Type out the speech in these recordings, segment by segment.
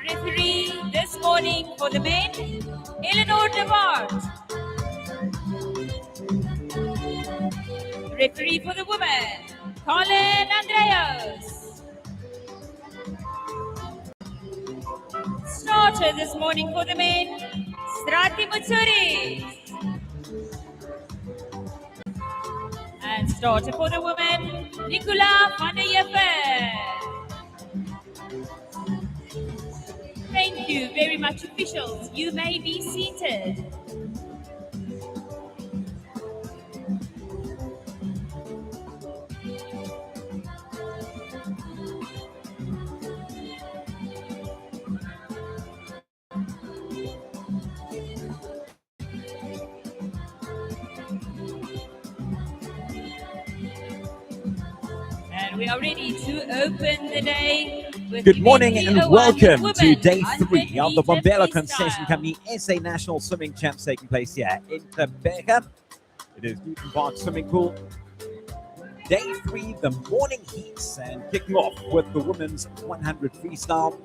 Referee this morning for the men, Eleanor DeMart. Referee for the women, Colin Andreas. Starter this morning for the men, Strati Mutsuri. And starter for the women, Nicola van der Jeppe. Thank you very much, officials. You may be seated. And we are ready to open the day. Good morning and welcome to day 3 of the Gqeberha Concession Company SA National Swimming Champs taking place here in Gqeberha. It is Newton Park Swimming Pool. Day 3, the morning heats, and kicking off with the women's 100 freestyle.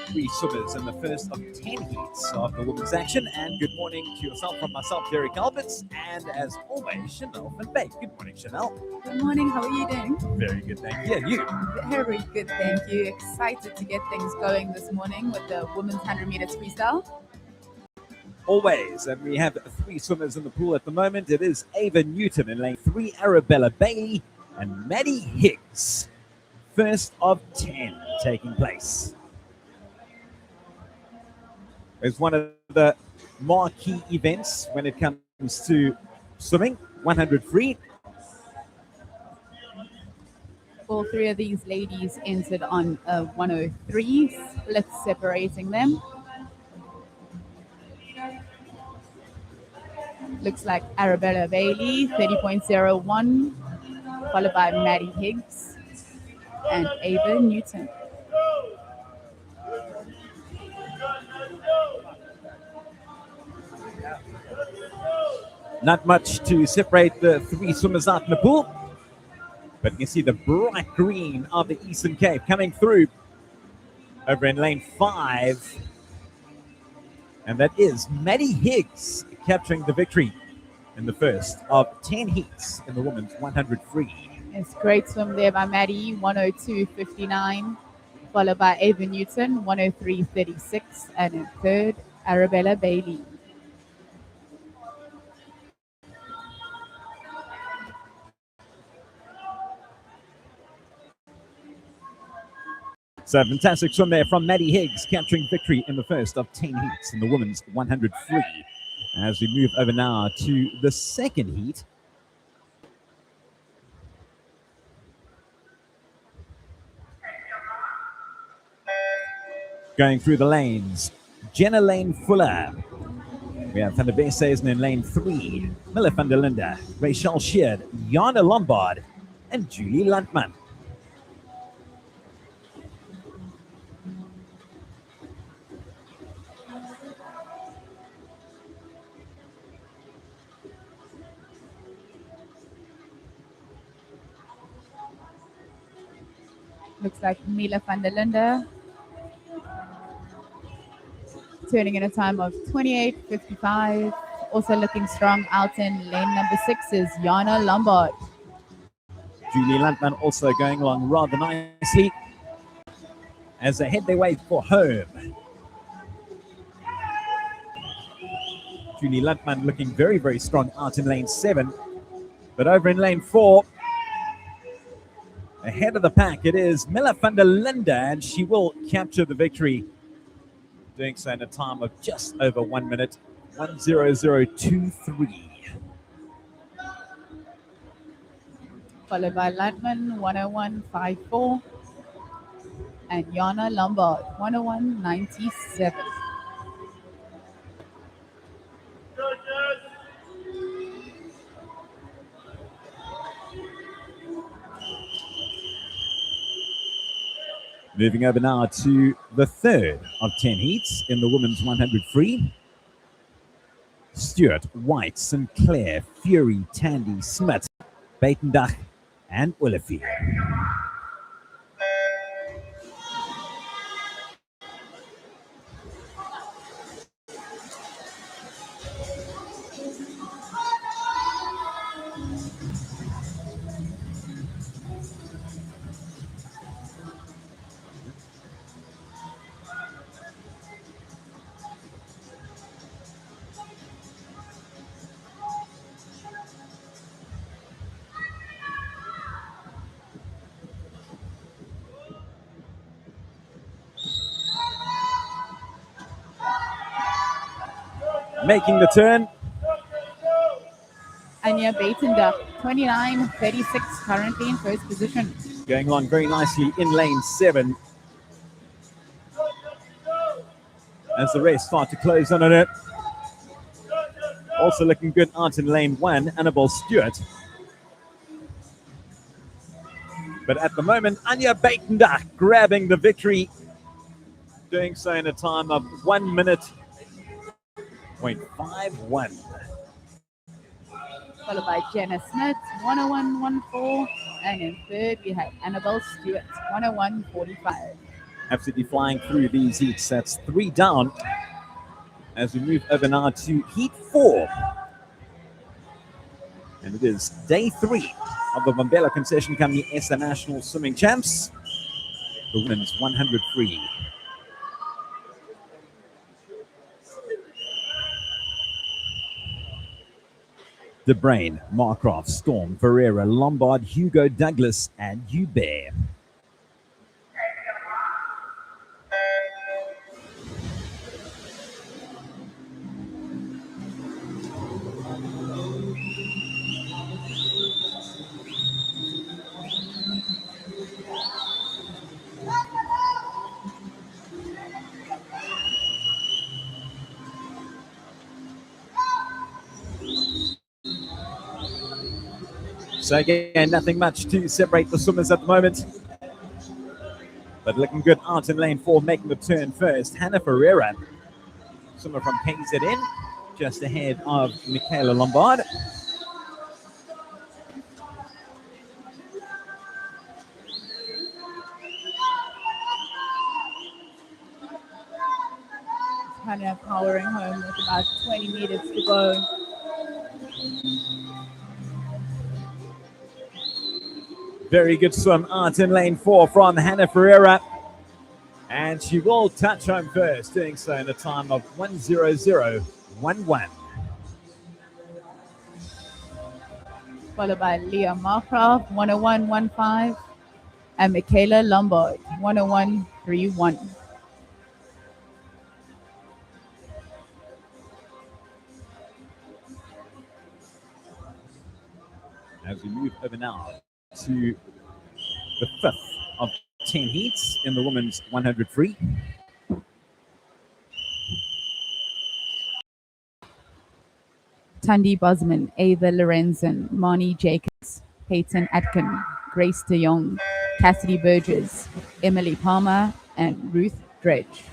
3 swimmers in the first of 10 heats of the women's action. And good morning to yourself from myself, Derek Alberts, and as always, Chanel Van Beek. Good morning, Chanel. Good morning, how are you doing? Very good, thank you. And you? Very good, thank you. Excited to get things going this morning with the women's 100 meters freestyle. Always, and we have 3 swimmers in the pool at the moment. It is Ava Newton in lane 3, Arabella Bailey, and Maddie Higgs. First of 10 taking place. It's one of the marquee events when it comes to swimming, 100 free. All 3 of these ladies entered on a 103, split separating them. Looks like Arabella Bailey, 30.01, followed by Maddie Higgs and Ava Newton. Not much to separate the 3 swimmers out in the pool, but you can see the bright green of the Eastern Cape coming through over in lane 5. And that is Maddie Higgs capturing the victory in the first of 10 heats in the women's 100 free. It's great swim there by Maddie, 102.59, followed by Ava Newton, 103.36, and in third, Arabella Bailey. So fantastic swim there from Maddie Higgs, capturing victory in the first of 10 heats in the women's 100 free. As we move over now to the second heat. Going through the lanes, Jenna Lane Fuller. We have Van der Beesthuizen in lane 3, Miller van der Linde, Rachel Sheard, Jana Lombard, and Julie Landman. Looks like Mila van der Linde turning in a time of 28.55. Also looking strong out in lane number 6 is Jana Lombard. Julie Landman also going along rather nicely as they head their way for home. Julie Landman looking very, very strong out in lane 7. But over in lane 4, ahead of the pack, it is Miller van der Linde, and she will capture the victory, doing so in a time of just over 1 minute, 1:00:23. Followed by Landman, 101.54, and Jana Lombard, 101.97. Moving over now to the third of 10 heats in the women's 100 free. Stewart, White, Sinclair, Fury, Tandy, Smith, Beitendach, and Olivier. making the turn. Anya Baitenda, 29.36, currently in first position. Going on very nicely in lane 7. As the rest start to close on it. Also looking good out in lane 1, Annabelle Stewart. But at the moment, Anya Baitenda grabbing the victory. Doing so in a time of 1 minute, 0.51. Followed by Jenna Smith, 101.14. And in third, we have Annabelle Stewart, 101.45. Absolutely flying through these heats. That's 3 down. As we move over now to heat 4. And it is day 3 of the Bombela Concession Company SA National Swimming Champs. The women's 100 free. De Brain, Markroff, Storm, Ferreira, Lombard, Hugo, Douglas, and Gqeberha. So again, nothing much to separate the swimmers at the moment. But looking good out in lane 4, making the turn first. Hannah Ferreira, swimmer from KZN, just ahead of Michaela Lombard. Hannah powering home with about 20 meters to go. Very good swim out in lane 4 from Hannah Ferreira. And she will touch home first, doing so in a time of 1:00.11. Followed by Leah Markroff, 101.15. And Michaela Lombard, 101.31. As we move over now to the 5th of 10 heats in the women's 100 free. Tandy Bosman, Ava Lorenzen, Marnie Jacobs, Peyton Atkin, Grace de Jong, Cassidy Burgess, Emily Palmer, and Ruth Dredge.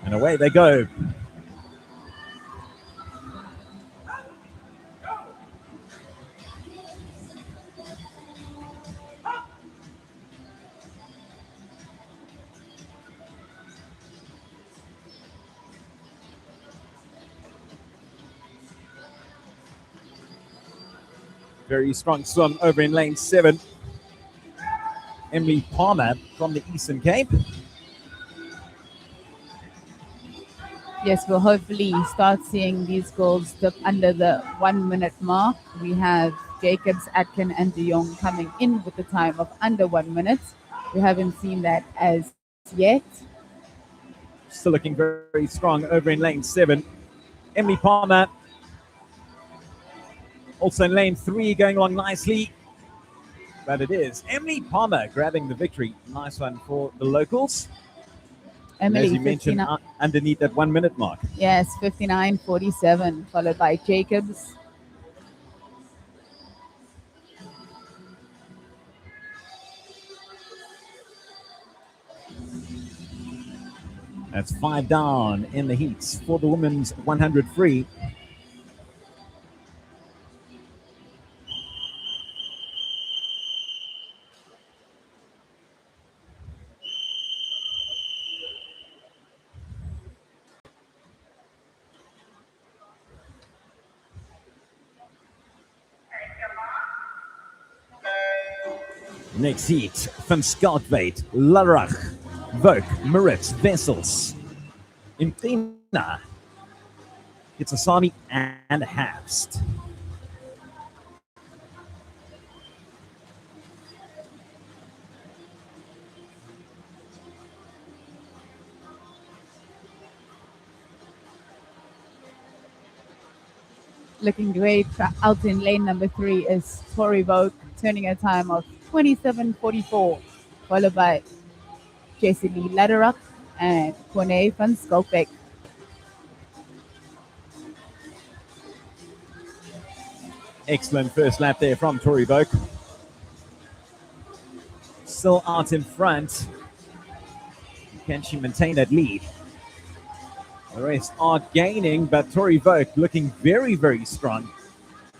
And away they go. Very strong swim over in lane 7. Emily Palmer from the Eastern Cape. Yes, we'll hopefully start seeing these girls dip under the 1 minute mark. We have Jacobs, Atkin, and De Jong coming in with a time of under 1 minute. We haven't seen that as yet. Still looking very, very strong over in lane 7. Emily Palmer. Also in lane 3, going along nicely. But it is Emily Palmer grabbing the victory. Nice one for the locals. Emily, as you mentioned, underneath that 1 minute mark. Yes, 59.47, followed by Jacobs. That's 5 down in the heats for the women's 100 free. Next heat, Van Schalkwyk, Larach, Vogue, Maritz, Vessels, Intina, it's Asami and Hafst. Looking great. Out in lane number 3 is Tori Vogue, turning a time of 27:44, followed by Jessie Lee Lederach and Kone van Skulbeck. Excellent first lap there from Tori Vogue. Still out in front. Can she maintain that lead? The rest are gaining, but Tori Vogue looking very, very strong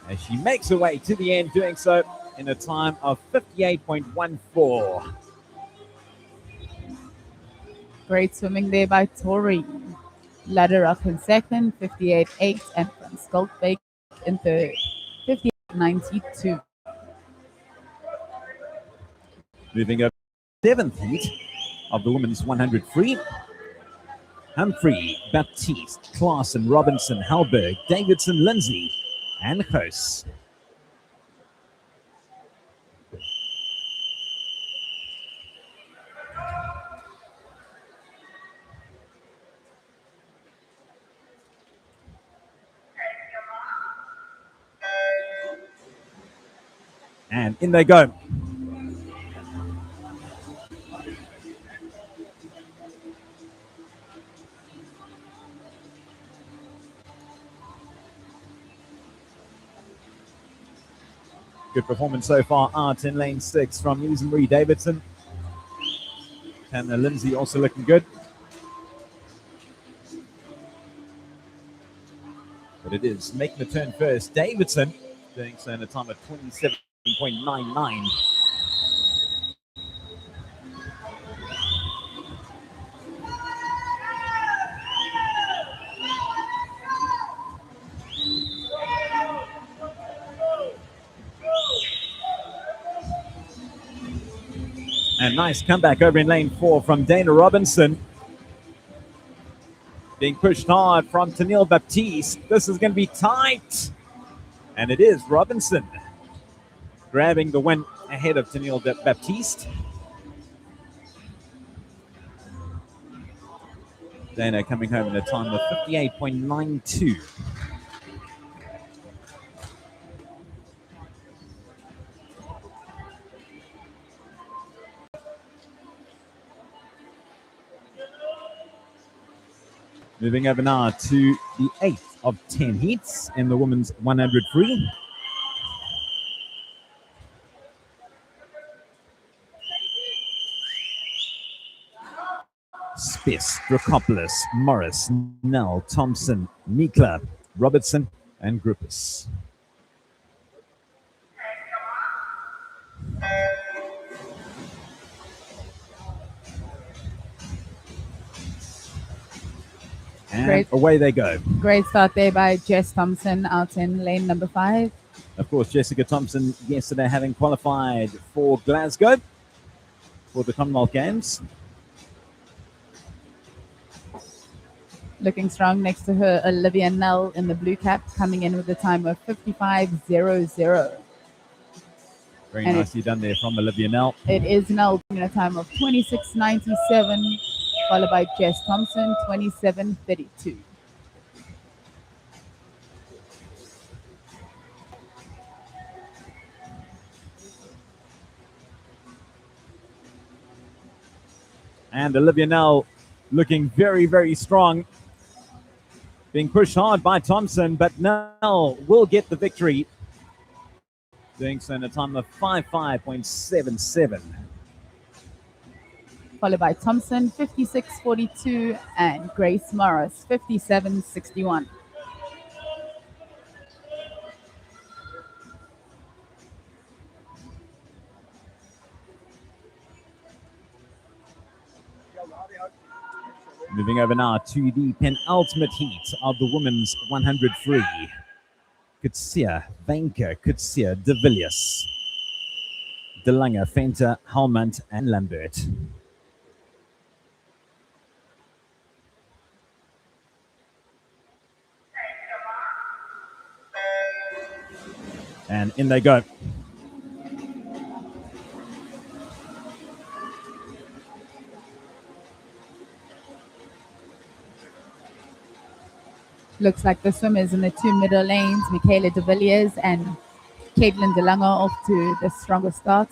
as she makes her way to the end, doing so in a time of 58.14. Great swimming there by Tori. Lederach in second, 58.8, and van Skulbeck in third, 58.92. Moving over to the 7th heat of the women's 100 free. Humphrey, Baptiste, Klaassen, Robinson, Halberg, Davidson, Lindsay, and Hoos. And in they go. Good performance so far out in lane 6 from Lisa Marie Davidson. And Lindsay also looking good. But it is making the turn first. Davidson doing so in a time of 27.99. And nice comeback over in lane 4 from Dana Robinson. Being pushed hard from Tennille Baptiste. This is going to be tight. And it is Robinson grabbing the win ahead of Tennille Baptiste. Dana coming home in a time of 58.92. Moving over now to the 8th of 10 heats in the women's 100 free. Spiss, Dracopoulos, Morris, Nell, Thompson, Mikla, Robertson, and Gruppus. And away they go. Great start there by Jess Thompson out in lane number 5. Of course, Jessica Thompson yesterday having qualified for Glasgow for the Commonwealth Games. Looking strong next to her, Olivia Null in the blue cap, coming in with a time of 55.00. Very nicely done there from Olivia Null. It is Null in a time of 26.97, followed by Jess Thompson, 27.32. And Olivia Null looking very, very strong. Being pushed hard by Thompson, but Null will get the victory. Doing so in a time of 55.77. Followed by Thompson, 56.42, and Grace Morris, 57.61. Moving over now to the penultimate heat of the women's 100 free. Kutsia, Venker, Kutsia, De Villiers, De Lange, Venter, Halmand, and Lambert. And in they go. Looks like the swimmers in the two middle lanes, Michaela de Villiers and Caitlin DeLange, off to the strongest start.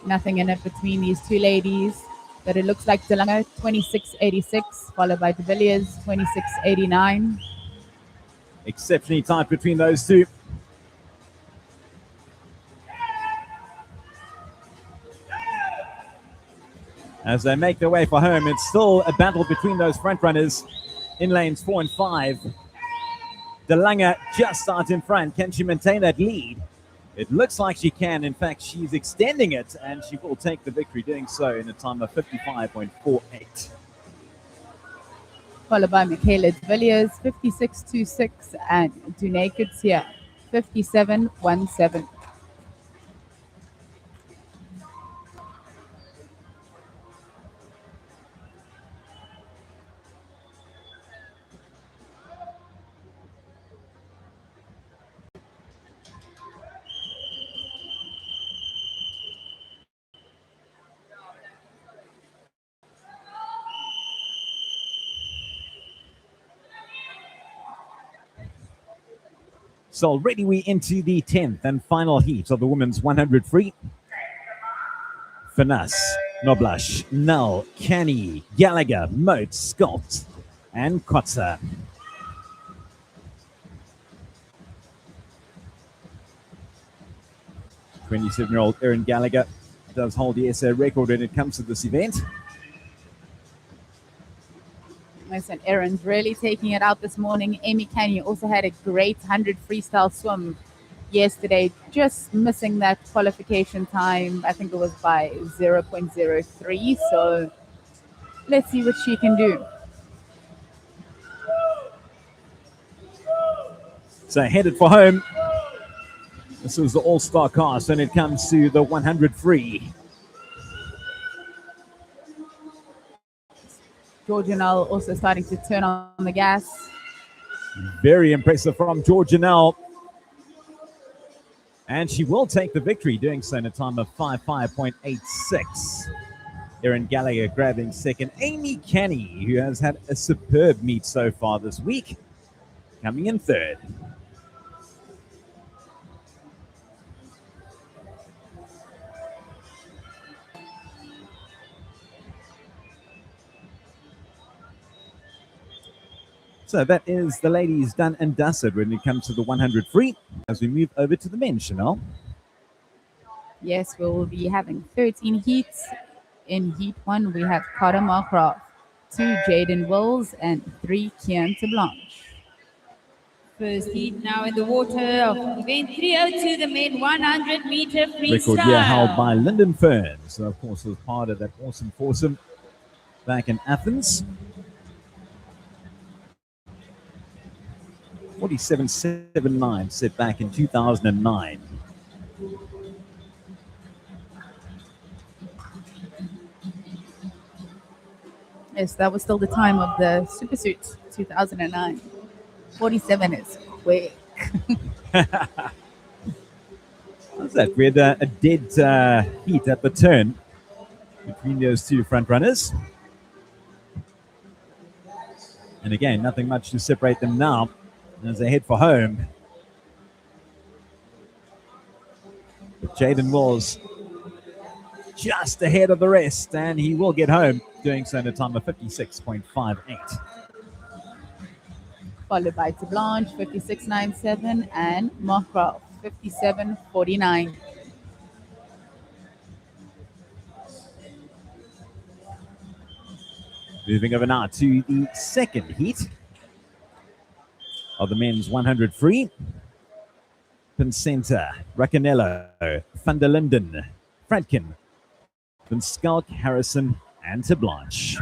Nothing in it between these two ladies, but it looks like DeLange 26.86, followed by de Villiers 26.89. Exceptionally tight between those two. As they make their way for home, it's still a battle between those front runners in lanes 4 and 5. DeLange just out in front. Can she maintain that lead? It looks like she can. In fact, she's extending it, and she will take the victory, doing so in a time of 55.48. Followed by Michaela de Villiers 56.26 and Dune Kutsia 57.17. So already we into the 10th and final heat of the women's 100 free. Finesse, Noblash, Null, Canny, Gallagher, Moat, Scott, and Kotzer. '27-year-old Erin Gallagher does hold the SA record when it comes to this event. Listen, Erin's really taking it out this morning. Amy Canny also had a great 100 freestyle swim yesterday, just missing that qualification time. I think it was by 0.03. So let's see what she can do. So headed for home. This is the all-star cast when it comes to the 100 free. Georgia Null also starting to turn on the gas. Very impressive from Georgia Null. And she will take the victory, doing so in a time of 55.86. Erin Gallagher grabbing second. Amy Canny, who has had a superb meet so far this week, coming in third. So that is the ladies done and dusted when it comes to the 100 free. As we move over to the men, Chanel. Yes, we will be having 13 heats. In heat 1, we have Carter Marcroft, 2 Jaden Wills, and 3 Kian Blanche. First heat now in the water of event 302, the men 100 meter freestyle. Record here held by Lyndon Ferns. So, of course, was part of that awesome foursome back in Athens. 47.79 set back in 2009. Yes, that was still the time of the super suit, 2009. 47 is quick. What's that? We had a dead heat at the turn between those two front runners. And again, nothing much to separate them now as they head for home. But Jaden Wills just ahead of the rest, and he will get home, doing so in a time of 56.58. Followed by Blanche, 56.97, and Marcroft, 57.49. Moving over now to the second heat of the men's 100 free. Pincenta, Racanello, van der Linden, Fradkin, Van Skalk, Harrison, and Blanche.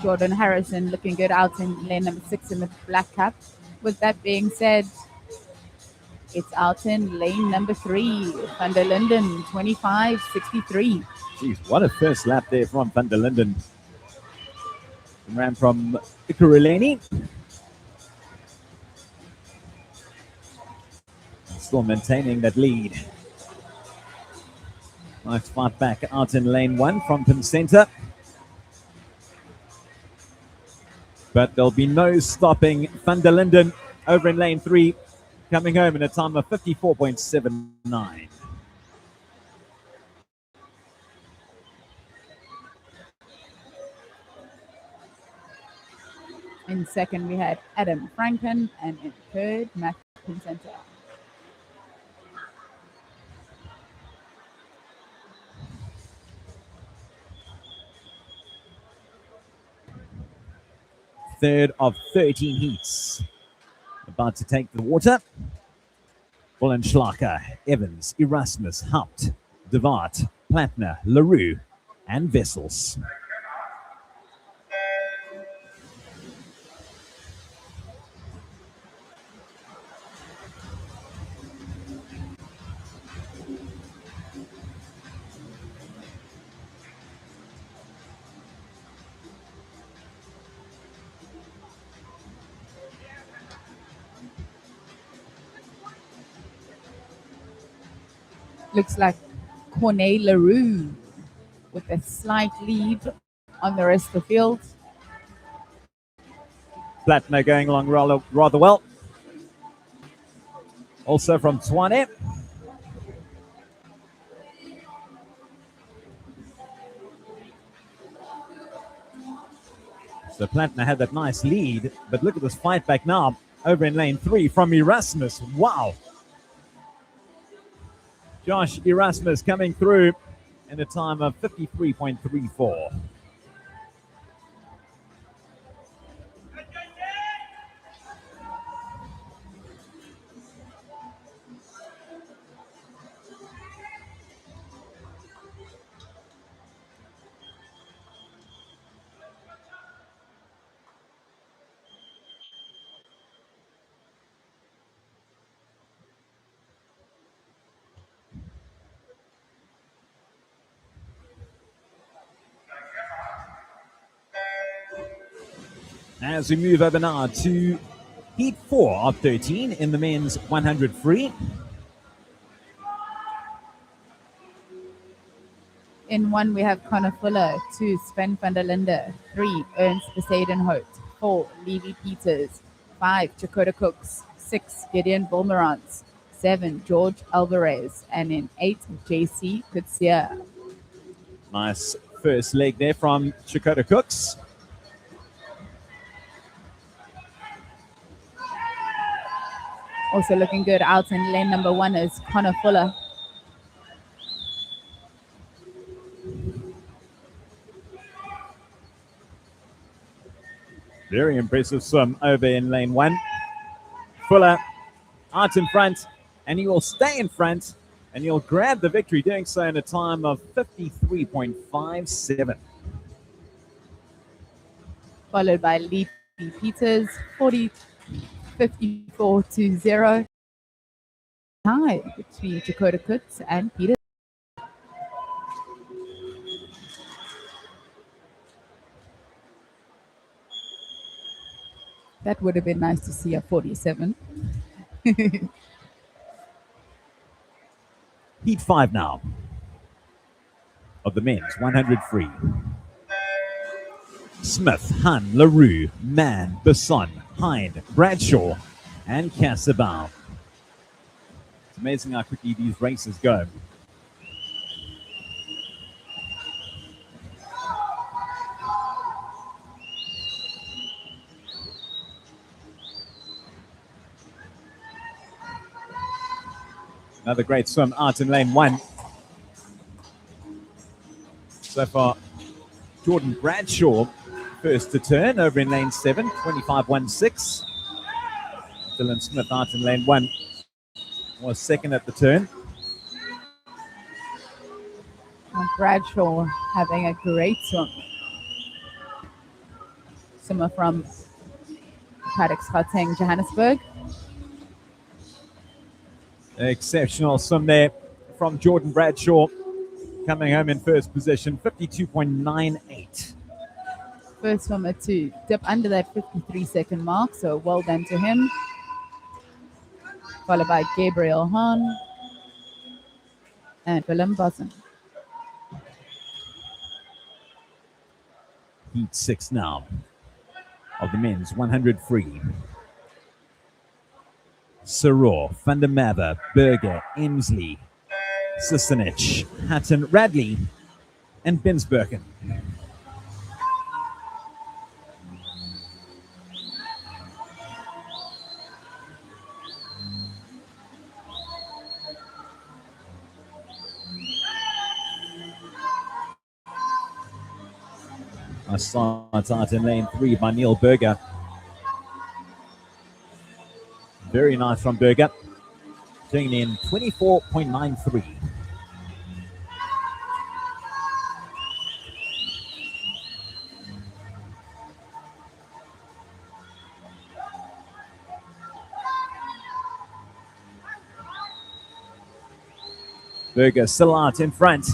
Jordan Harrison looking good out in lane number 6 in the black cap. With that being said, It's out in lane number 3, Van der Linden, 25.63. Geez, what a first lap there from Van der Linden. Ran from Gqeberha. Still maintaining that lead. Nice fight back out in lane 1 from Pincenter. But there'll be no stopping Van der Linden over in lane 3, coming home in a time of 54.79. In second, we had Adam Franken, and in third, Matt Pincenter. Third of 13 heats. About to take the water. Bullenschlager, Evans, Erasmus, Haupt, De Waart, Plattner, LaRue, and Vessels. Looks like Cornet LaRue with a slight lead on the rest of the field. Plattner going along rather well. Also from Tshwane. So Plattner had that nice lead, but look at this fight back now over in lane 3 from Erasmus. Wow. Josh Erasmus coming through in a time of 53.34. As we move over now to heat 4 of 13 in the men's 100 free. In 1, we have Connor Fuller. 2, Sven van der Linde. 3, Ernst Besadenhout. 4, Levi Peters. 5, Chakota Cooks. 6, Gideon Bulmerans. 7, George Alvarez. And in 8, JC Kutsia. Nice first leg there from Chakota Cooks. Also looking good out in lane number 1 is Connor Fuller. Very impressive swim over in lane 1. Fuller out in front, and he will stay in front, and he'll grab the victory, doing so in a time of 53.57. Followed by Levi Peters, 54-0. Tie between Chakota Cooks and Peters. That would have been nice to see a 47. Heat 5 now of the men's 100 free. Smith, Hun, LaRue, Mann, Besson, Hind, Bradshaw, and Casabal. It's amazing how quickly these races go. Another great swim out in lane 1. So far, Jordan Bradshaw first to turn over in lane 7, 25.16. Dylan Smith out in lane 1 was second at the turn. And Bradshaw having a great swim. Swimmer from Paddocks Gauteng, Johannesburg. Exceptional swim there from Jordan Bradshaw, coming home in first position, 52.98. First swimmer to dip under that 53-second mark, so well done to him. Followed by Gabriel Hahn and Willem Bossen. Heat 6 now of the men's 100 free. Saror, Van der Merwe, Berger, Emsley, Sisenich, Hatton, Radley, and Binsbergen. I start out in lane 3 by Neil Berger. Very nice from Berger. Doing in 24.93. Berger still out in front.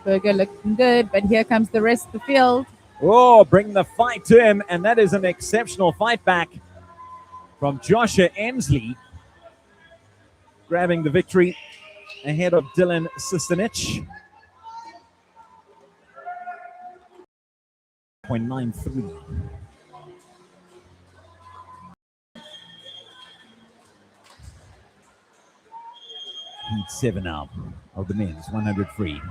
Berger looking good, but here comes the rest of the field. Oh, bring the fight to him, and that is an exceptional fight back from Joshua Emsley, grabbing the victory ahead of Dylan Sisenich. 0.93. Heat 7 now of the men's 100 free.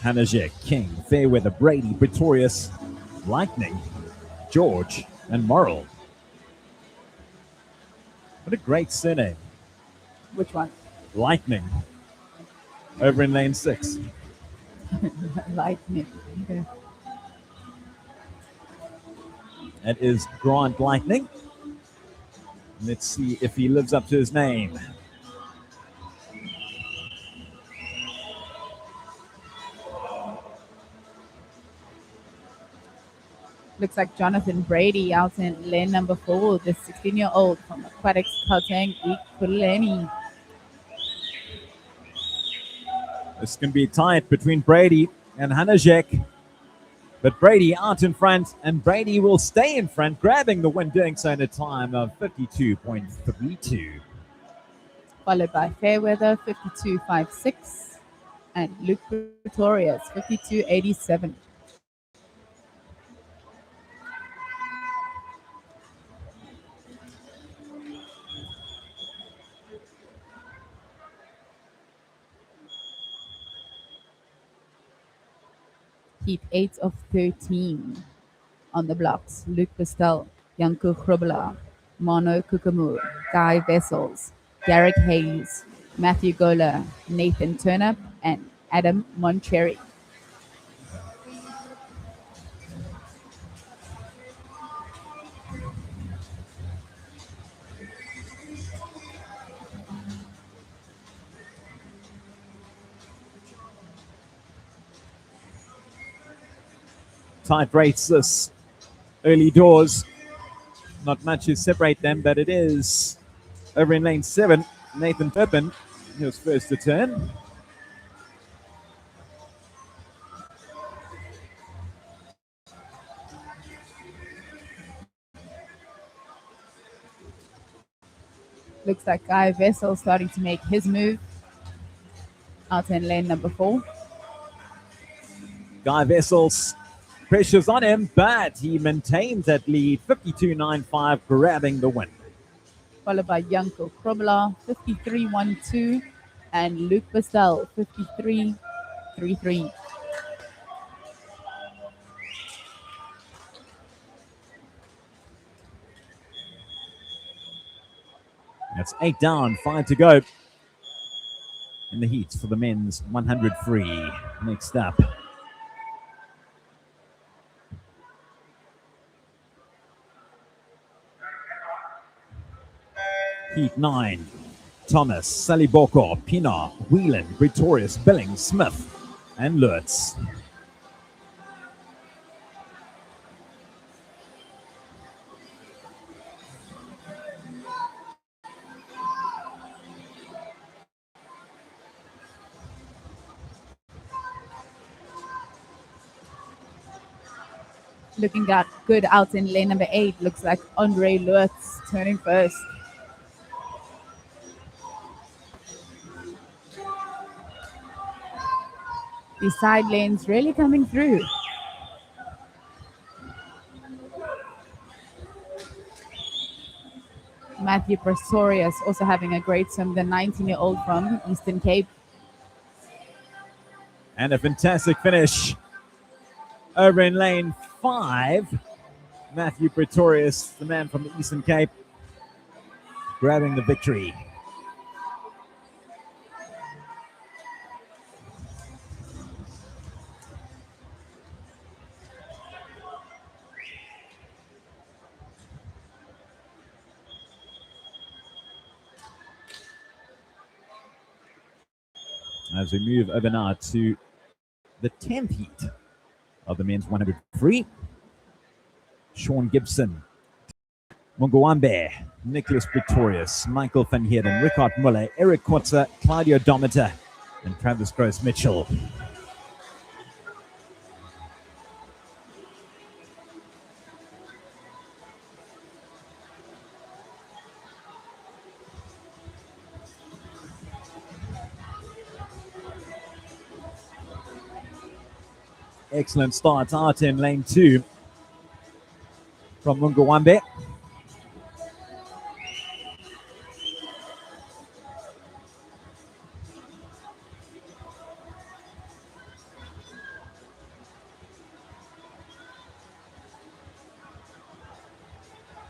Hanajek, King, Fairweather, Brady, Pretorius, Lightning, George, and Morrill. What a great surname. Which one? Lightning. Over in lane 6. Lightning. Okay. That is Grant Lightning. Let's see if he lives up to his name. Looks like Jonathan Brady out in lane number 4, the 16-year-old from Aquatics Gauteng Ekurhuleni. This can be tight between Brady and Hanajek. But Brady out in front, and Brady will stay in front, grabbing the win, doing so in a time of 52.32. Followed by Fairweather, 52.56, and Luke Pretorius, 52.87. Heat 8 of 13 on the blocks. Luke Pastel, Janko Gqeberha, Mano Kukamur, Guy Vessels, Garrick Hayes, Matthew Gola, Nathan Turnip, and Adam Moncherry. Tight race this early doors. Not much to separate them, but it is over in lane 7. Nathan Turpin, he was first to turn. Looks like Guy Vessel starting to make his move out in lane number 4. Guy Vessels, pressure's on him, but he maintains that lead, 52.95, grabbing the win. Followed by Janko Gqeberha, 53.12, and Luke Pastel, 53.33. That's 8 down, 5 to go in the heats for the men's 100 free. Next up, Heat 9, Thomas, Saliboko, Pienaar, Whelan, Pretorius, Billings, Smith, and Lutz. Looking good out in lane number 8. Looks like Andre Lutz turning first. The side lanes really coming through. Matthew Pretorius also having a great swim, the 19-year-old from Eastern Cape. And a fantastic finish over in lane 5. Matthew Pretorius, the man from the Eastern Cape, grabbing the victory. As we move over now to the 10th heat of the men's 100 free. Sean Gibson, Mungawambe, Nicholas Pretorius, Michael van Heerden, Rickard Muller, Eric Kotzer, Claudio Domiter, and Travis Gross Mitchell. Excellent start out in lane 2 from Mungawambe.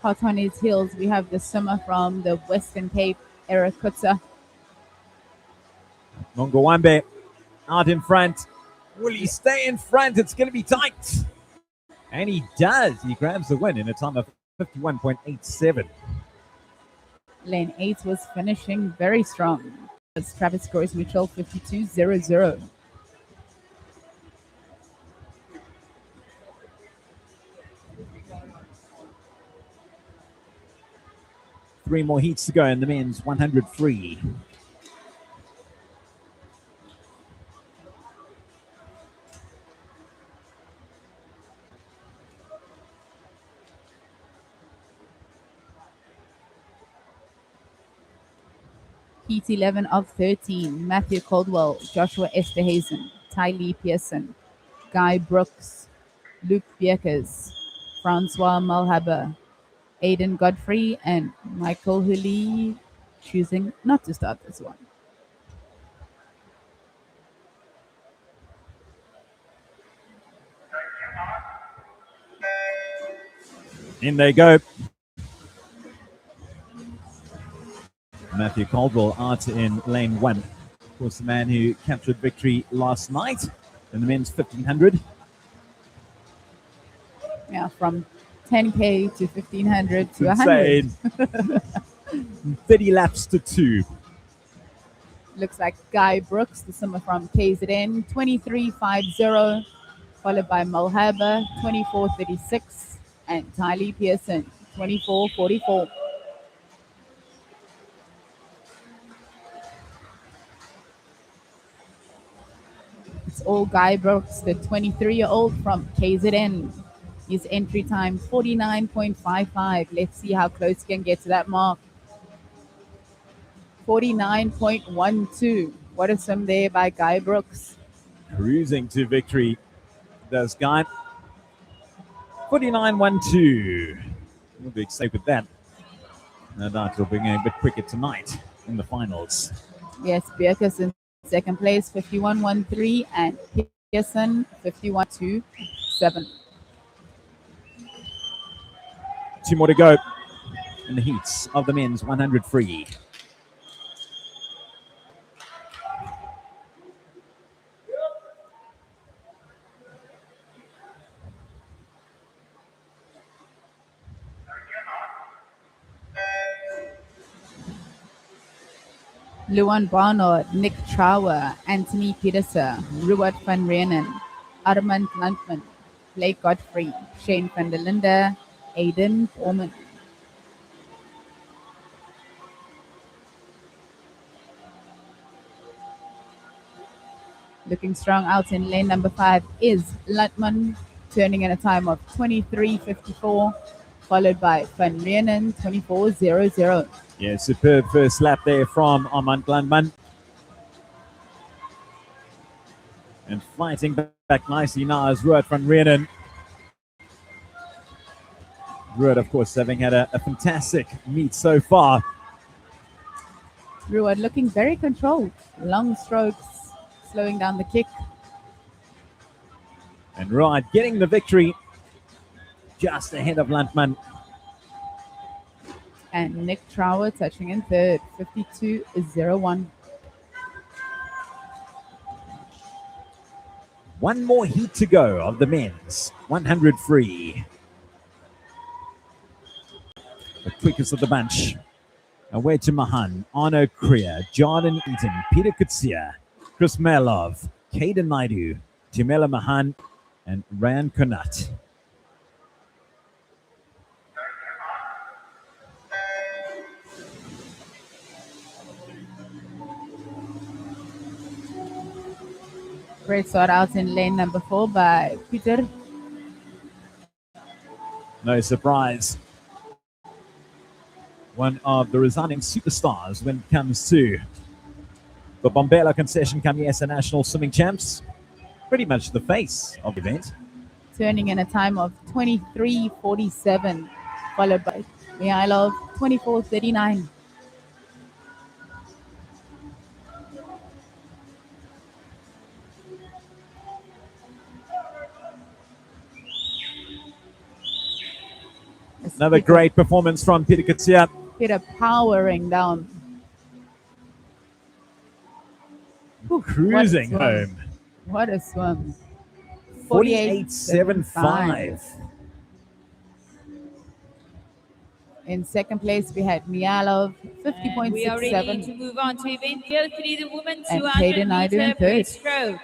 Hot on his heels, we have the swimmer from the Western Cape, Eric Kutzer. Mungawambe out in front. Will he stay in front? It's going to be tight. And he does. He grabs the win in a time of 51.87. Lane 8 was finishing very strong. It's Travis Gross Mitchell, 52.00. Three more heats to go in the men's 100 free. Heat 11 of 13, Matthew Caldwell, Joshua Esterhazen, Ty Lee Pearson, Guy Brooks, Luke Bierkes, Francois Malhaber, Aidan Godfrey, and Michael Hulley choosing not to start this one. In they go. Matthew Caldwell out in lane 1. Of course, the man who captured victory last night in the men's 1500. Yeah, from 10K to 1500 to 100. 30 laps to 2. Looks like Guy Brooks, the swimmer from KZN, 23.50, followed by Malhaber, 24.36, and Tylee Pearson, 24.44. It's all Guy Brooks, the 23-year-old from KZN. His entry time, 49.55. Let's see how close he can get to that mark. 49.12. What a swim there by Guy Brooks. Cruising to victory, does Guy. 49.12. We'll be excited with that. No doubt it'll be going a bit quicker tonight in the finals. Yes, Bierkes in second place, 51.13, and Pearson, 51.27. 2 more to go in the heats of the men's 100 free. Luan Barnard, Nick Trower, Anthony Pieterse, Ruud van Reenen, Armand Landman, Blake Godfrey, Shane van der Linde, Aidan Foreman. Looking strong out in lane number 5 is Landman, turning in a time of 23:54, followed by Van Reenen, 24:00. Yeah, superb first lap there from Armand Landman. And fighting back nicely now is Ruud van Reenen. Ruud, of course, having had a fantastic meet so far. Ruud looking very controlled. Long strokes, slowing down the kick. And Ruud getting the victory just ahead of Landman. And Nick Trower touching in third, 52:01. One more heat to go of the men's 100 free. The quickest of the bunch. Away to Mahan, Arno Kriya, Jordan Eaton, Peter Kutsia, Chris Melov, Caden Naidu, Timela Mahan, and Ryan Konat. Great start out in lane number 4 by Peter. No surprise. One of the resounding superstars when it comes to the Bombela Concession Kamiesa National Swimming Champs. Pretty much the face of the event. Turning in a time of 23:47, followed by Mihailov, 24:39. Another great performance from Peter Kutsia. Peter powering down. Cruising home. What a swim. 48.75. In second place, we had Mialov, And we are ready to 50.67. move on to event 3, the women's And 200 Caden Naidu in meter third. breaststroke.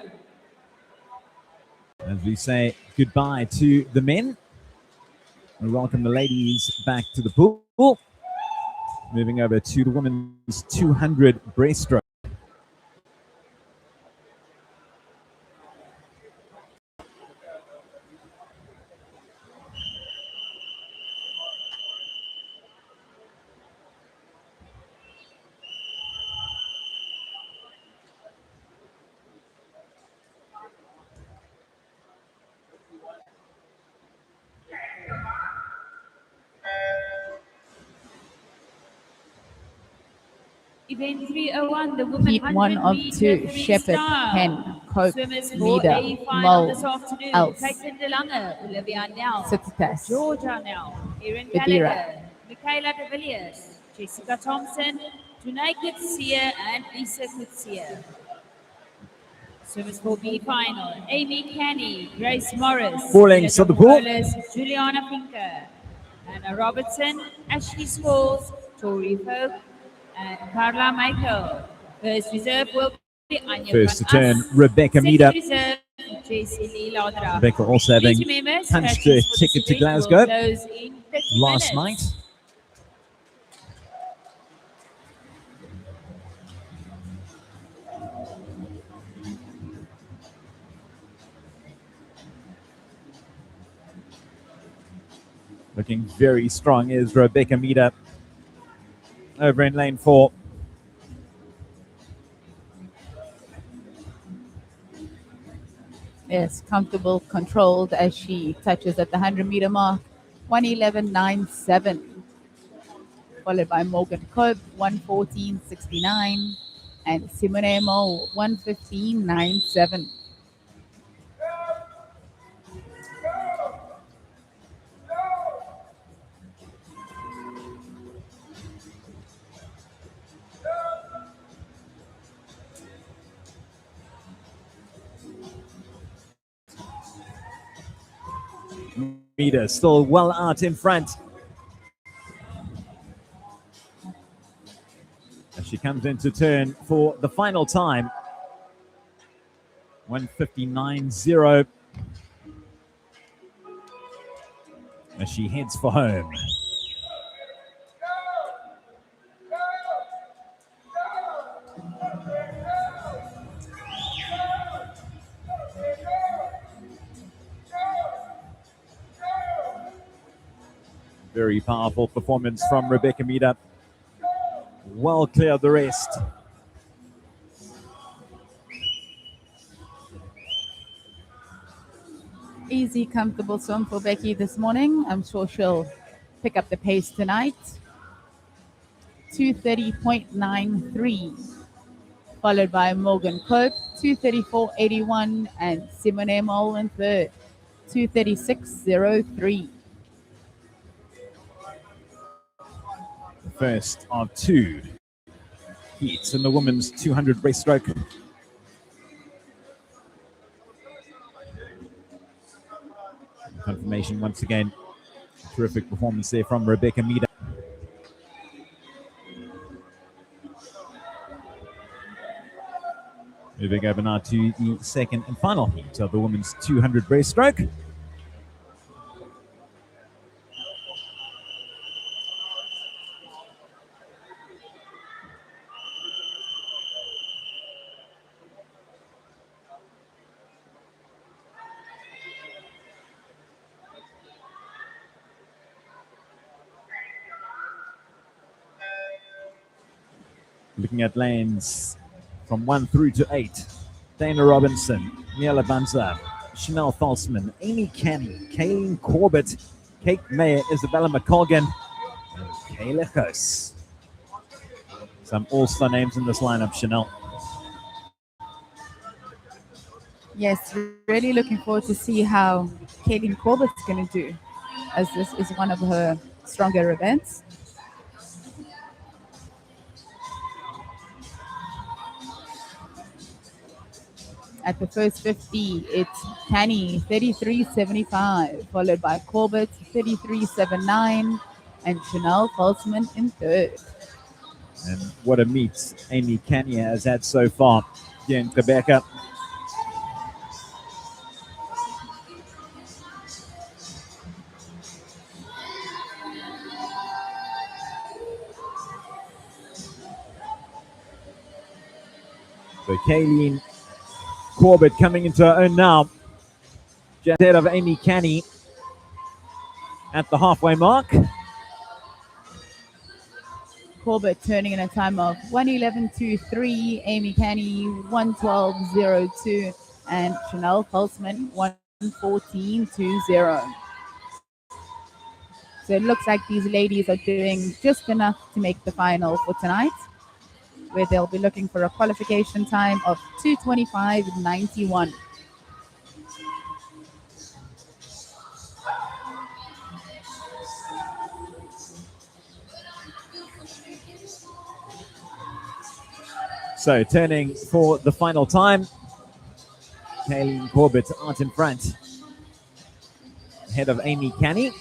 As we say goodbye to the men, we welcome the ladies back to the pool. Moving over to the women's 200 breaststroke. Event 301, the women Heat 1 of 2, Shepherd, Hen, Cope, Leader, Mull, Else, Clayton De Lange, Olivia Nell, Sitsitas, Georgia Nell, Erin Gqeberha. Gallagher, Michaela de Villiers, Jessica Thompson, Tunai Kutsia, and Lisa Kutsia. Swimmers for B final, Amy Canny, Grace Morris, Falling Letta to the pool. Morales, Juliana Pinker, Anna Robertson, Ashley Scholes, Tori Folk, and Carla Michael. First reserve will be Anya First to van turn, As. Rebecca Second Meader. reserve, JC Lee Ladra. Rebecca also having Please remember, punched scratches her for ticket this to event will Glasgow close in 30 last minutes. night. Looking very strong is Rebecca Meader over in lane 4. Yes, comfortable, controlled as she touches at the 100-meter mark, 1:11.97. Followed by Morgan Cope, 1:14.69. And Simone Mo, 1:15.97. Meader still well out in front. As she comes into turn for the final time. 1:59.0 as she heads for home. Very powerful performance from Rebecca Mida. Well cleared the rest. Easy, comfortable swim for Becky this morning. I'm sure she'll pick up the pace tonight. 2:30.93, followed by Morgan Cope, 2:34.81, and Simone Mole in third, 2:36.03. The first of two heats in the women's 200 breaststroke. Confirmation once again. Terrific performance there from Rebecca Mida. Moving over now to the second and final heat of the women's 200 breaststroke. Looking at lanes from 1 through to 8. Dana Robinson, Miela Banza, Chanel Falsman, Amy Canny, Kayleen Corbett, Kate Mayer, Isabella McColgan, and Kayla Hus. Some all-star names in this lineup, Chanel. Yes, really looking forward to see how Kayleen Corbett's going to do, as this is one of her stronger events. At the first 50, it's Canny, 33.75, followed by Corbett, 33.79, and Chanel Falsman in third. And what a meet Amy Canny has had so far here in Gqeberha. So Kayleen Corbett coming into her own now. Just ahead of Amy Canny at the halfway mark. Corbett turning in a time of 1:11.23, Amy Canny 1:12.02, and Chanel Falsman 1:14.20. So it looks like these ladies are doing just enough to make the final for tonight, where they'll be looking for a qualification time of 2:25.91. So turning for the final time. Kayleen Corbett out in front. Ahead of Amy Canny.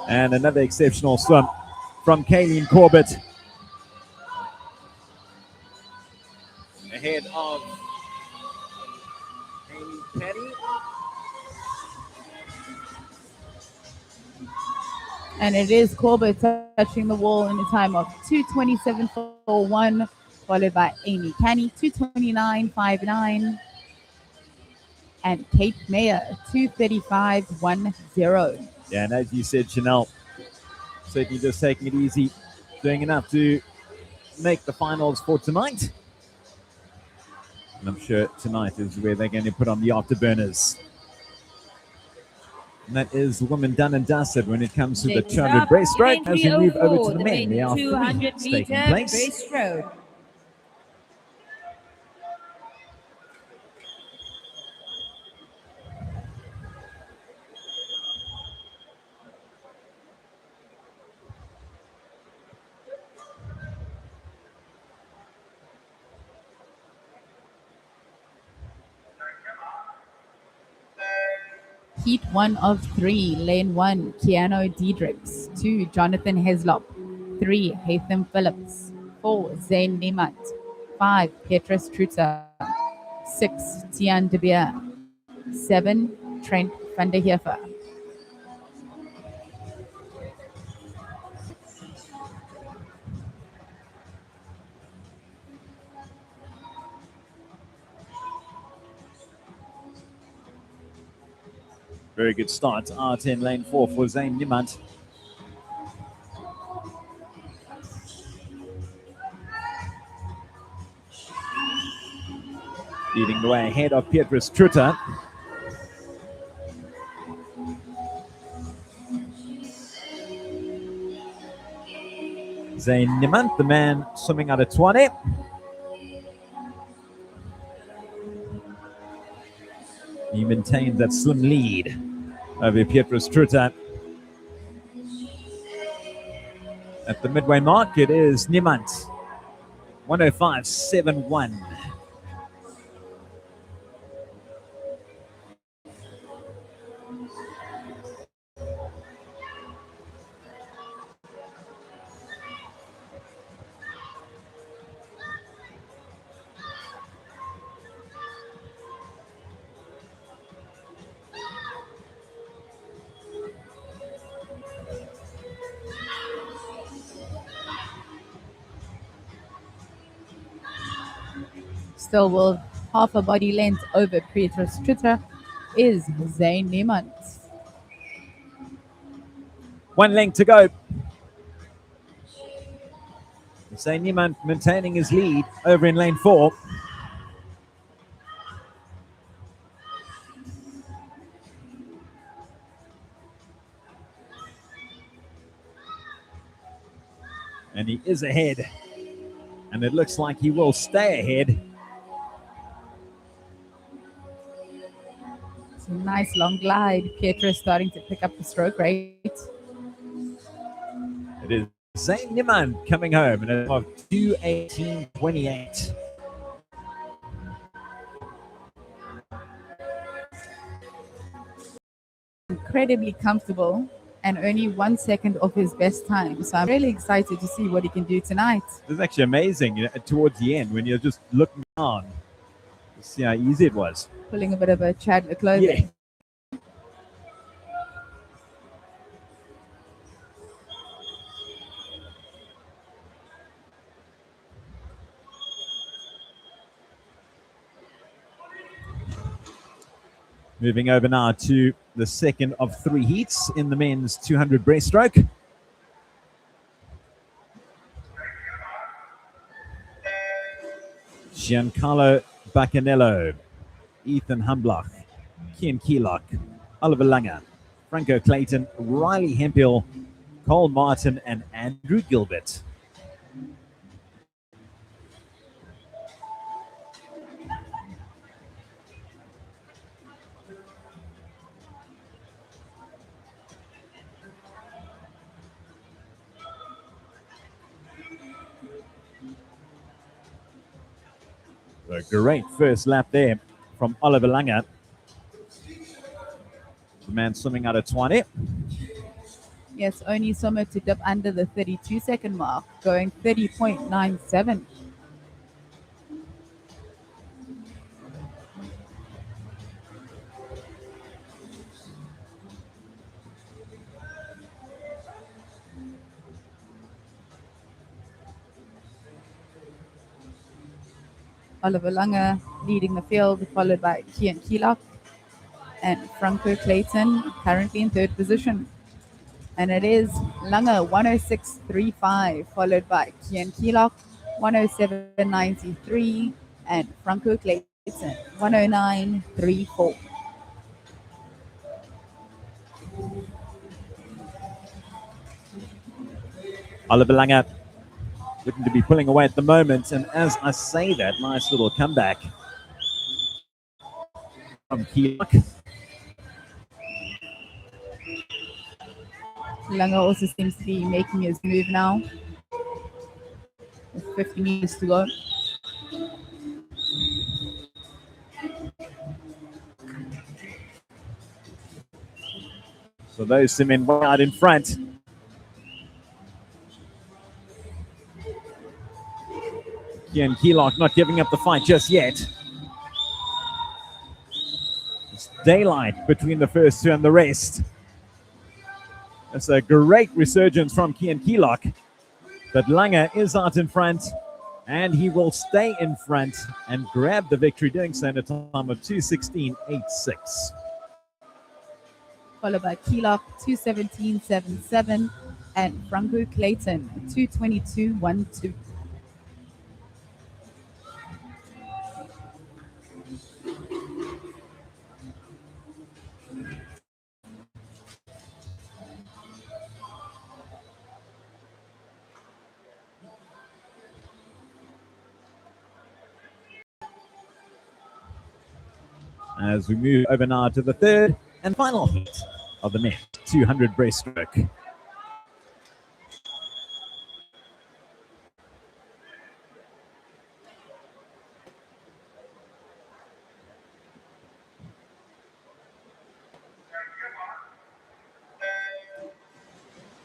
And another exceptional swim from Kayleen Corbett. Ahead of Amy Canny. And it is Corbett touching the wall in a time of 2:27.41, followed by Amy Canny, 2:29.59, and Kate Mayer, 2:35.10. Yeah, and as you said, Chanel, certainly just taking it easy, doing enough to make the finals for tonight. And I'm sure tonight is where they're going to put on the afterburners. And that is women done and dusted when it comes to the 200 breaststroke. As we move over to the men, there are 200 three meter taking place. breaststroke. Heat 1 of 3, lane 1, Keanu Diedrichs. 2, Jonathan Heslop. 3, Hatham Phillips. 4, Zane Niemann. 5, Petrus Truter. 6, Tian de Beer. 7, Trent van der Heefer. Very good start out in lane 4 for Zane Niemand. Leading the way ahead of Petrus Truter. Zane Niemand, the man swimming out of 20. He maintained that slim lead over Petrus Truter. At the midway mark, it is Niemand, 105.71. Still with half a body length over Petrus Truter is Zane Niemann. 1 length to go. Zane Niemand maintaining his lead over in lane 4. And he is ahead. And it looks like he will stay ahead. It's a nice long glide. Petrus starting to pick up the stroke rate. It is Zane Niemand coming home in a time of 2:18.28. Incredibly comfortable and only 1 second of his best time. So I'm really excited to see what he can do tonight. It's actually amazing, towards the end when you're just looking down to see how easy it was. Pulling a bit of a Chad McClover. Yeah. Moving over now to the second of 3 heats in the men's 200 breaststroke. Giancarlo Baccanello, Ethan Humblach, Kian Keelock, Oliver Langer, Franco Clayton, Riley Hemphill, Cole Martin, and Andrew Gilbert. A great first lap there from Oliver Langer. The man swimming out of 20. Yes, only swimmer to dip under the 32-second mark, going 30.97. Oliver Langer leading the field, followed by Kian Keelock and Franco Clayton, currently in third position. And it is Langer 106.35, followed by Kian Keelock 107.93, and Franco Clayton 109.34. Oliver Langer looking to be pulling away at the moment. And as I say that, nice little comeback from Keelock. Langer also seems to be making his move now. With 50 meters to go. So those two men way out in front. Kian Keelock not giving up the fight just yet. It's daylight between the first two and the rest. It's a great resurgence from Kian Keelock. But Langer is out in front, and he will stay in front and grab the victory, doing so in a time of 2:16.86. Followed by Keelock, 2:17.77, and Franco Clayton, 2:22.12. As we move over now to the third and final heat of the men's 200 breaststroke.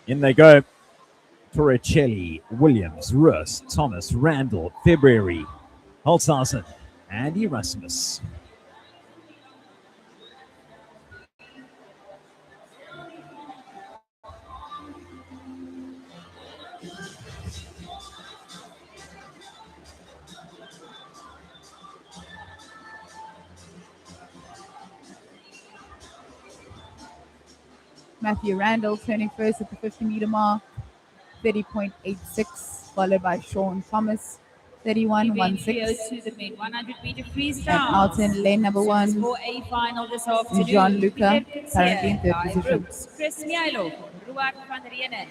In they go. Torricelli, Williams, Russ, Thomas, Randall, February, Holzhausen, and Erasmus. Matthew Randall turning first at the 50-meter mark, 30.86, followed by Sean Thomas, 31.16. To the men 100-meter freestyle. And out in lane number one, For a final this afternoon. Gianluca, Gqeberha, currently in third Guy position. Brooks, Chris Mialo, Ruart van Reenen,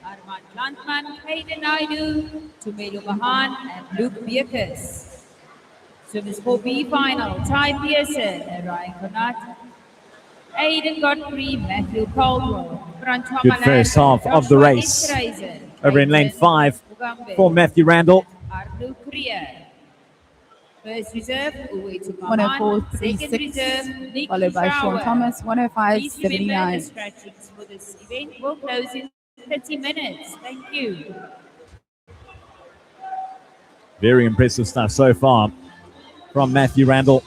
Armand Landman, Hayden Naidu, Tumelo Mahan, and Luke Beekers. Swimmers for B final, Ty Pearson, Ryan Konat, Aidan Godfrey, Matthew Caldwell, Francois Good first half of the race. Over in lane 5 for Matthew Randall. Arno Krier. First reserve, Uwe 104.36, Second reserve, Nick followed by Sean Schauer. Thomas, Please remember 105.79. the scratchings for this event will close in 30 minutes. Thank you. Very impressive stuff so far from Matthew Randall.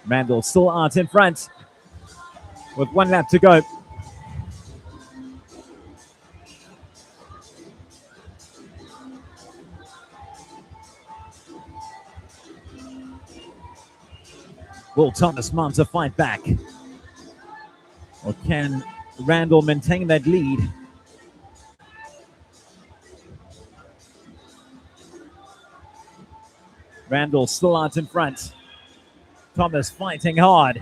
Randall still out in front with 1 lap to go. Will Thomas mount a fight back? Or can Randall maintain that lead? Randall still out in front. Thomas fighting hard.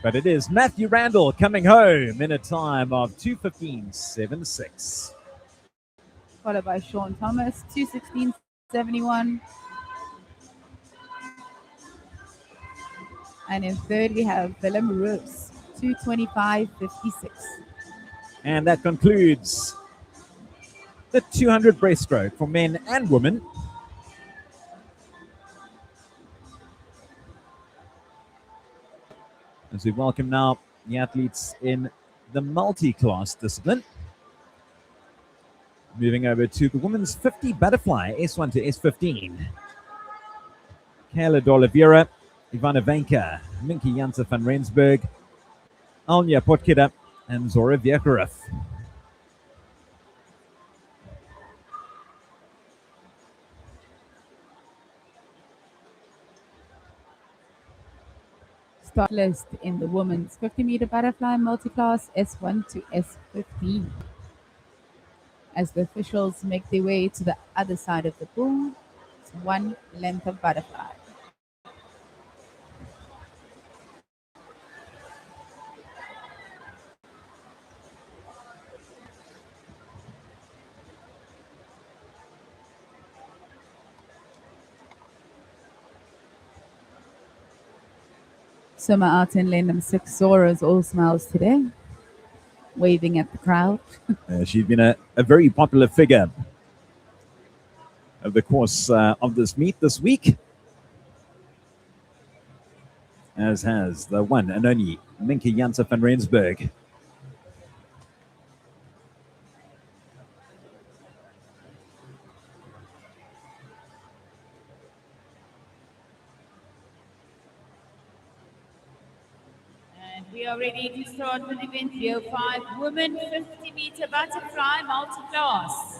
But it is Matthew Randall coming home in a time of 2:15.76. Followed by Sean Thomas, 2:16.71. And in third, we have Willem Roos, 2:25.56. And that concludes the 200 breaststroke for men and women. As we welcome now the athletes in the multi-class discipline. Moving over to the women's 50 butterfly, S1 to S15. Kayla D'Oliveira, Ivana Venka, Minky Janse van Rensburg, Anja Potkida, and Zora Viekarov. Start list in the women's 50-meter butterfly multi-class S1 to S15. As the officials make their way to the other side of the pool, it's 1 length of butterfly. Summer out in lane number 6, Zora's all smiles today, waving at the crowd. She's been a very popular figure of the course of this meet this week, as has the one and only Minke Janse van Rensburg. And we are ready to start with event VO5, Women 50-meter butterfly multi-class.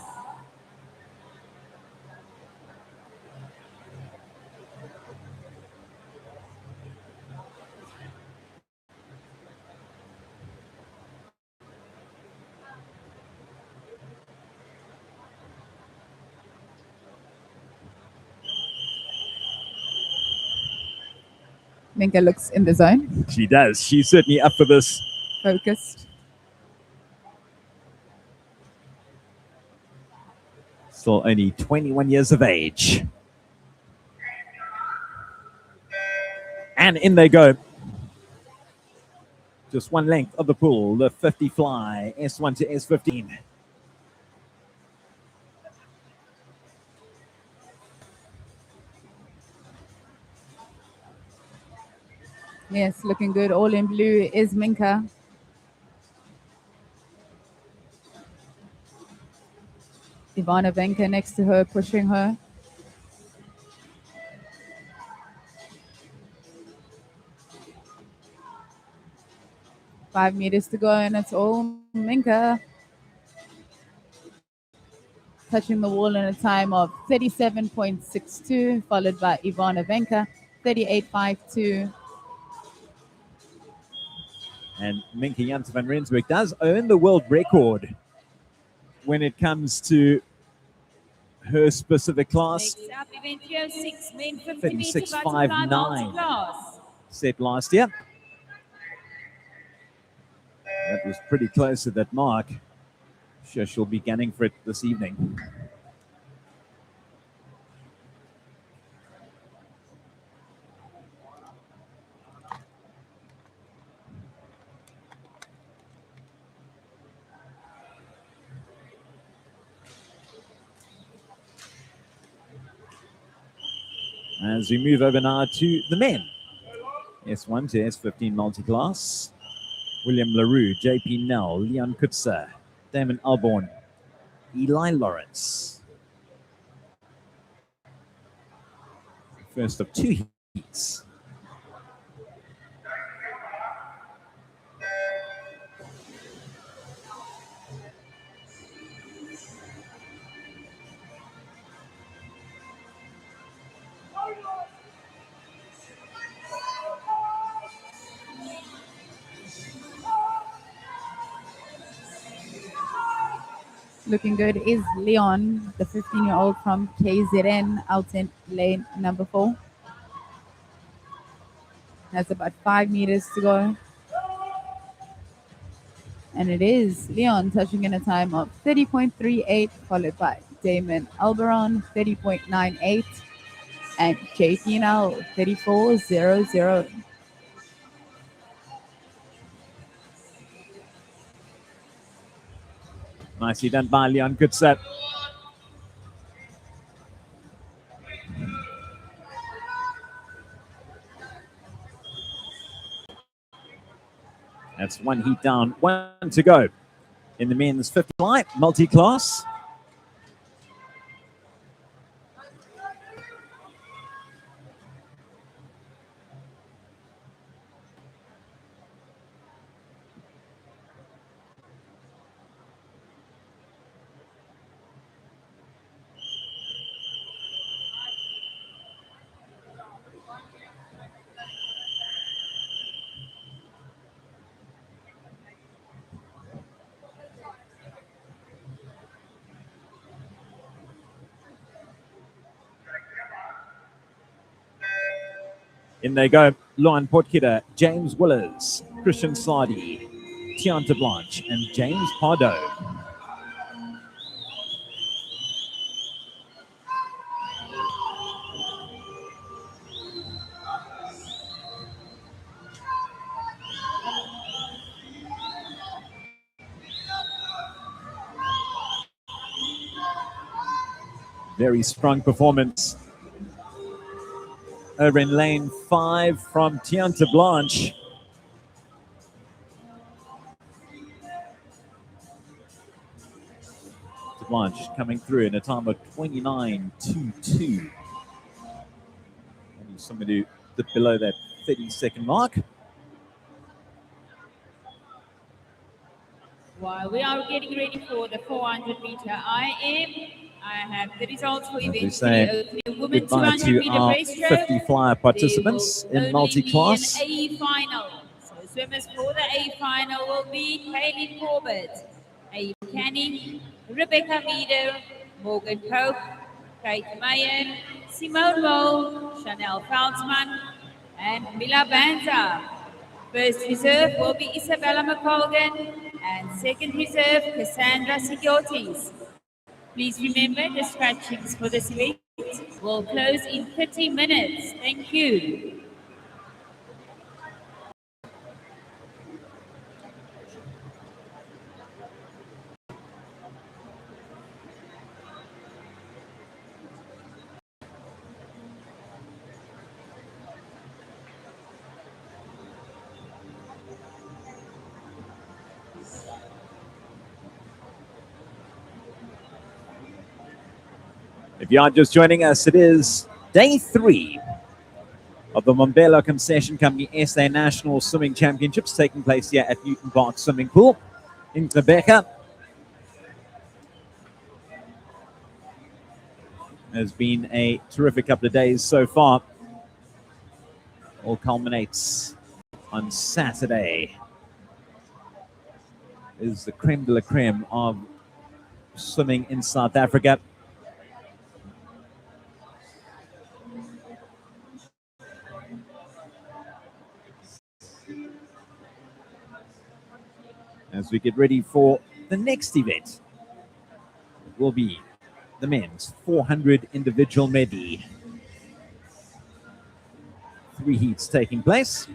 Minka looks in the zone, She does. She's certainly up for this. focused. Still only 21 years of age. And in they go. Just one length of the pool, the 50 fly, S1 to S15. Yes, looking good. All in blue is Minka. Ivana Venka next to her, pushing her. Five meters to go, and it's all Minka. Touching the wall in a time of 37.62, followed by Ivana Venka, 38.52. And Minke Janse van Rensburg does own the world record when it comes to her specific class. Next up, event VO6, men 50-meter 36.59. butterfly multi-class. Set last year. That was pretty close to that mark. Sure, she'll be gunning for it this evening. As we move over now to the men. S1 to S15 multi-class. William LaRue, JP Nell, Leon Kutzer, Damon Alborn, Eli Lawrence. First of two heats. Looking good is Leon, the 15-year-old from KZN, out in lane number 4. Has about 5 meters to go. And it is Leon touching in a time of 30.38, followed by Damon Alberon, 30.98, and JP now 34.00. Nicely done by Leon Kutzer. That's one heat down, one to go in the men's 50 fly multi-class. In they go, Lauren Portkidder, James Willers, Christian Sadi, Tianta Blanche, and James Pardo. Very strong performance over in lane 5 from Tianta Blanche. Blanche coming through in a time of 29.22. Somebody to dip below that 30-second mark. While we are getting ready for the 400-meter IM, I have the results for event 3 opening women Goodbye 200-meter to our breaststroke. 50 flyer participants in multi-class. There will only be an A final. So swimmers for the A final will be Kaylin Corbett, A. Canning, Rebecca Meader, Morgan Pope, Kate Mayer, Simone Roll, Chanel Feltzman, and Mila Banza. First reserve will be Isabella McColgan, and second reserve, Cassandra Sigiotis. Please remember the scratchings for this event will close in 30 minutes. Thank you. If you are just joining us, it is day 3 of the Mbombela Concession Company SA National Swimming Championships taking place here at Newton Park Swimming Pool in Gqeberha. Has been a terrific couple of days so far. All culminates on Saturday. Is the creme de la creme of swimming in South Africa. As we get ready for the next event, it will be the men's 400 individual medley. 3 heats taking place.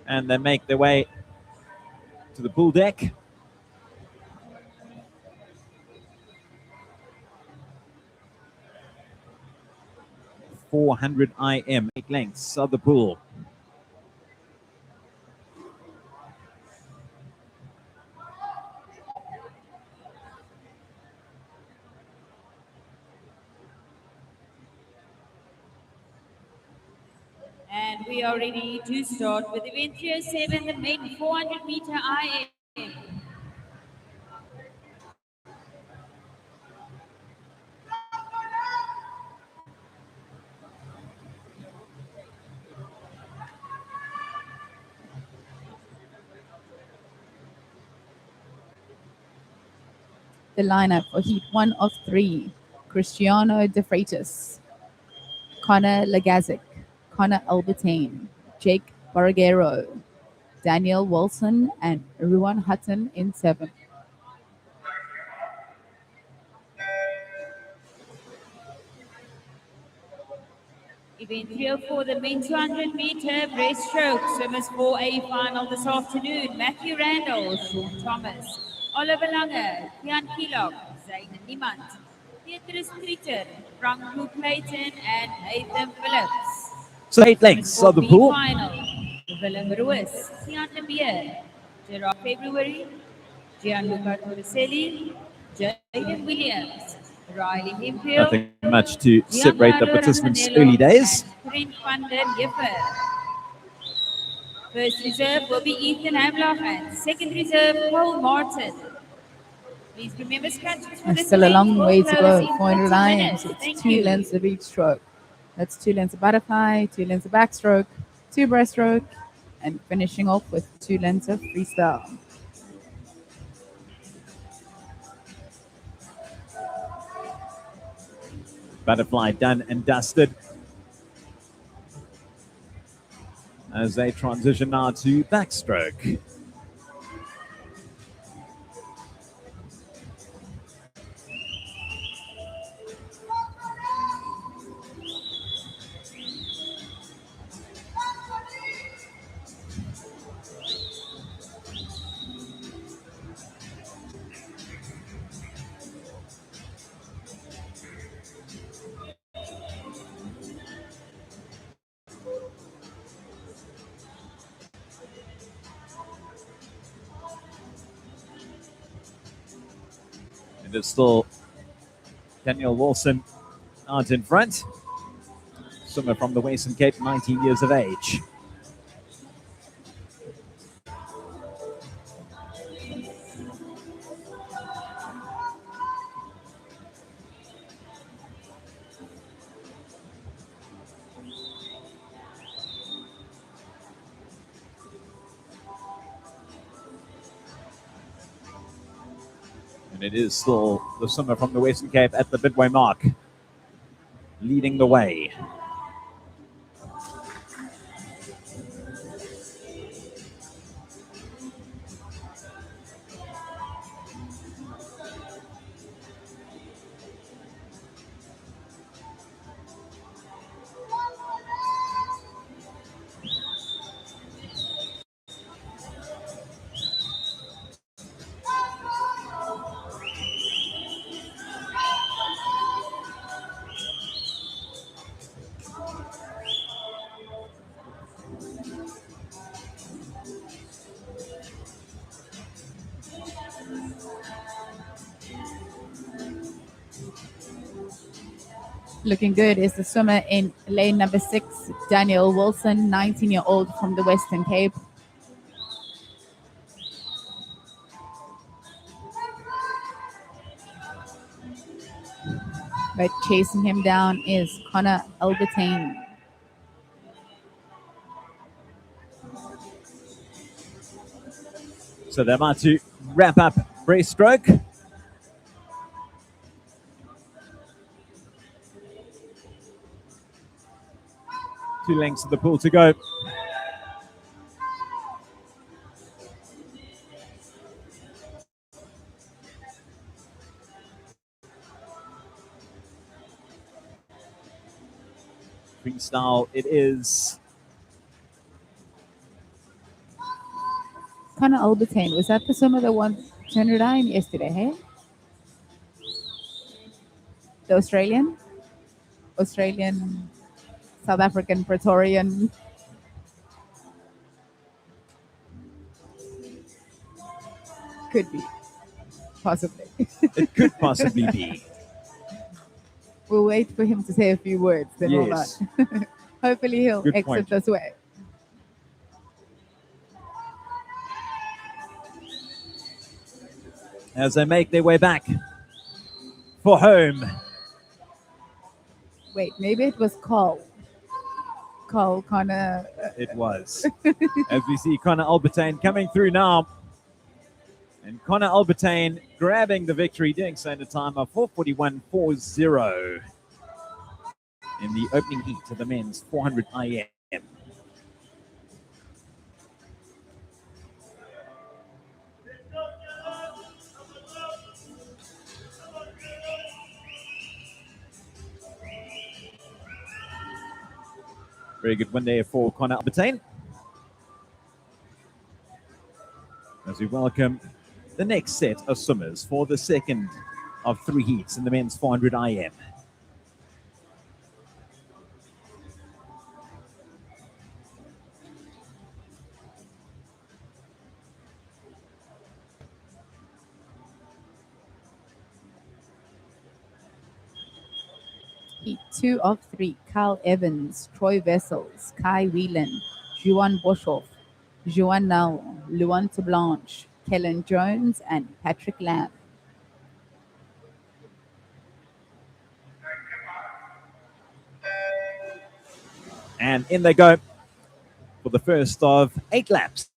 And they make their way to the pool deck. .400 IM, 8 lengths of the pool. And we are ready to start with event 307, the main 400-meter IM. The lineup for Heat 1 of 3. Cristiano De Freitas, Connor Lagazic, Connor Albertine, Jake Borragero, Daniel Wilson, and Ruan Hutton in 7. Event 304, the main 200-meter breaststroke. Swimmers for a final this afternoon. Matthew Randall, Sean Thomas, Oliver Lange, Jan Kilok, Zayn Niemand, Petrus Streeter, Franco Clayton, and Nathan Phillips. So 8 lengths of the pool. Final, Willem Ruiz, Sian de Beer, Gerard February, Gianluca Torricelli, Jaden Williams, Riley Hemphill, Nothing much to separate the participants' early days. First reserve will be Ethan Hamlock and second reserve Paul Martin. Please remember scratches for There's this still a long event way will to close go. in 400 30 IMs. minutes. It's Thank 2 you. lengths of each stroke. That's 2 lengths of butterfly, 2 lengths of backstroke, 2 breaststroke, and finishing off with 2 lengths of freestyle. Butterfly done and dusted. As they transition now to backstroke. It is still Daniel Wilson out in front. Swimmer from the Western Cape, 19 years of age. And it is still the swimmer from the Western Cape at the midway mark, leading the way. Looking good is the swimmer in lane number 6, Daniel Wilson, 19-year-old from the Western Cape. But chasing him down is Connor Albertine. So they're about to wrap up breaststroke. Two lengths of the pool to go. Freestyle it is. Connor Albertine, was that the swimmer that won 209 yesterday, hey? The Australian, South African, Praetorian. Could be, possibly. It could possibly be. We'll wait for him to say a few words, then Yes. hold on. Hopefully he'll Good exit point. this way. As they make their way back for home. Wait, maybe it was Cole. Connor. It was. As we see Connor Albertine coming through now. And Connor Albertine grabbing the victory, doing so in a time of 4:41.40 in the opening heat of the men's 400 IM. Very good win there for Connor Albertine. As we welcome the next set of swimmers for the second of 3 heats in the men's 400 IM. Heat 2 of 3, Kyle Evans, Troy Vessels, Kai Whelan, Juan Boshoff, Juan Nell, Luan Blanche, Kellen Jones, and Patrick Lamb. And in they go for the first of 8 laps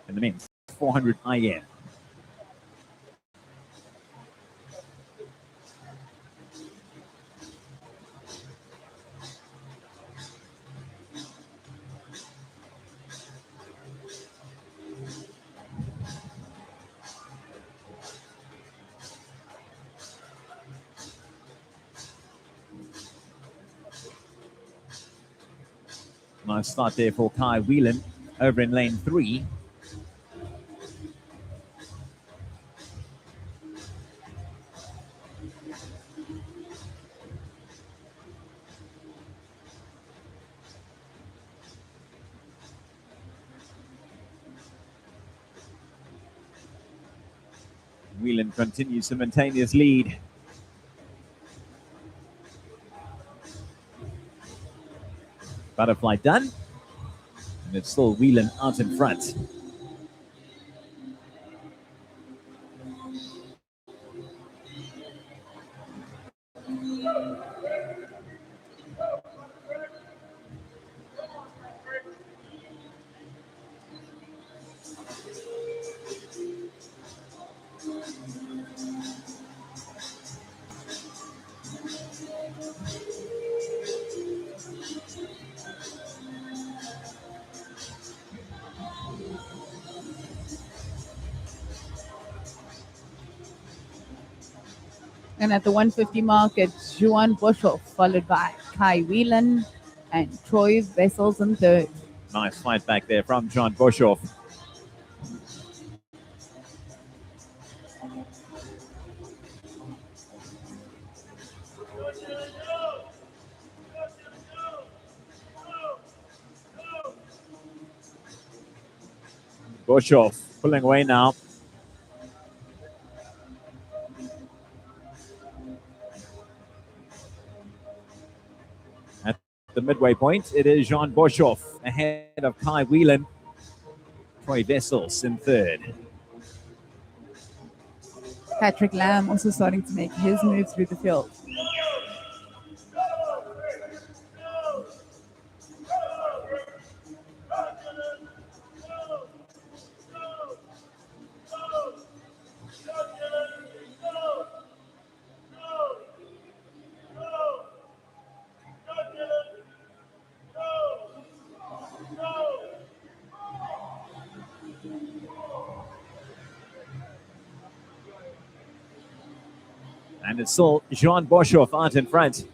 in the men's 400 IM. Nice start there for Kai Whelan over in lane 3. Whelan continues to maintain his lead. Butterfly done. And it's still Whelan out in front. And at the 150 mark, it's Juan Boshoff, followed by Kai Whelan and Troy Vessels in third. Nice fight back there from John Boshoff. Boshoff pulling away now. At the midway point, it is Jean Boshoff ahead of Kai Whelan. Troy Vessels in third. Patrick Lamb also starting to make his move through the field. And it's still Jean Boshoff out in front.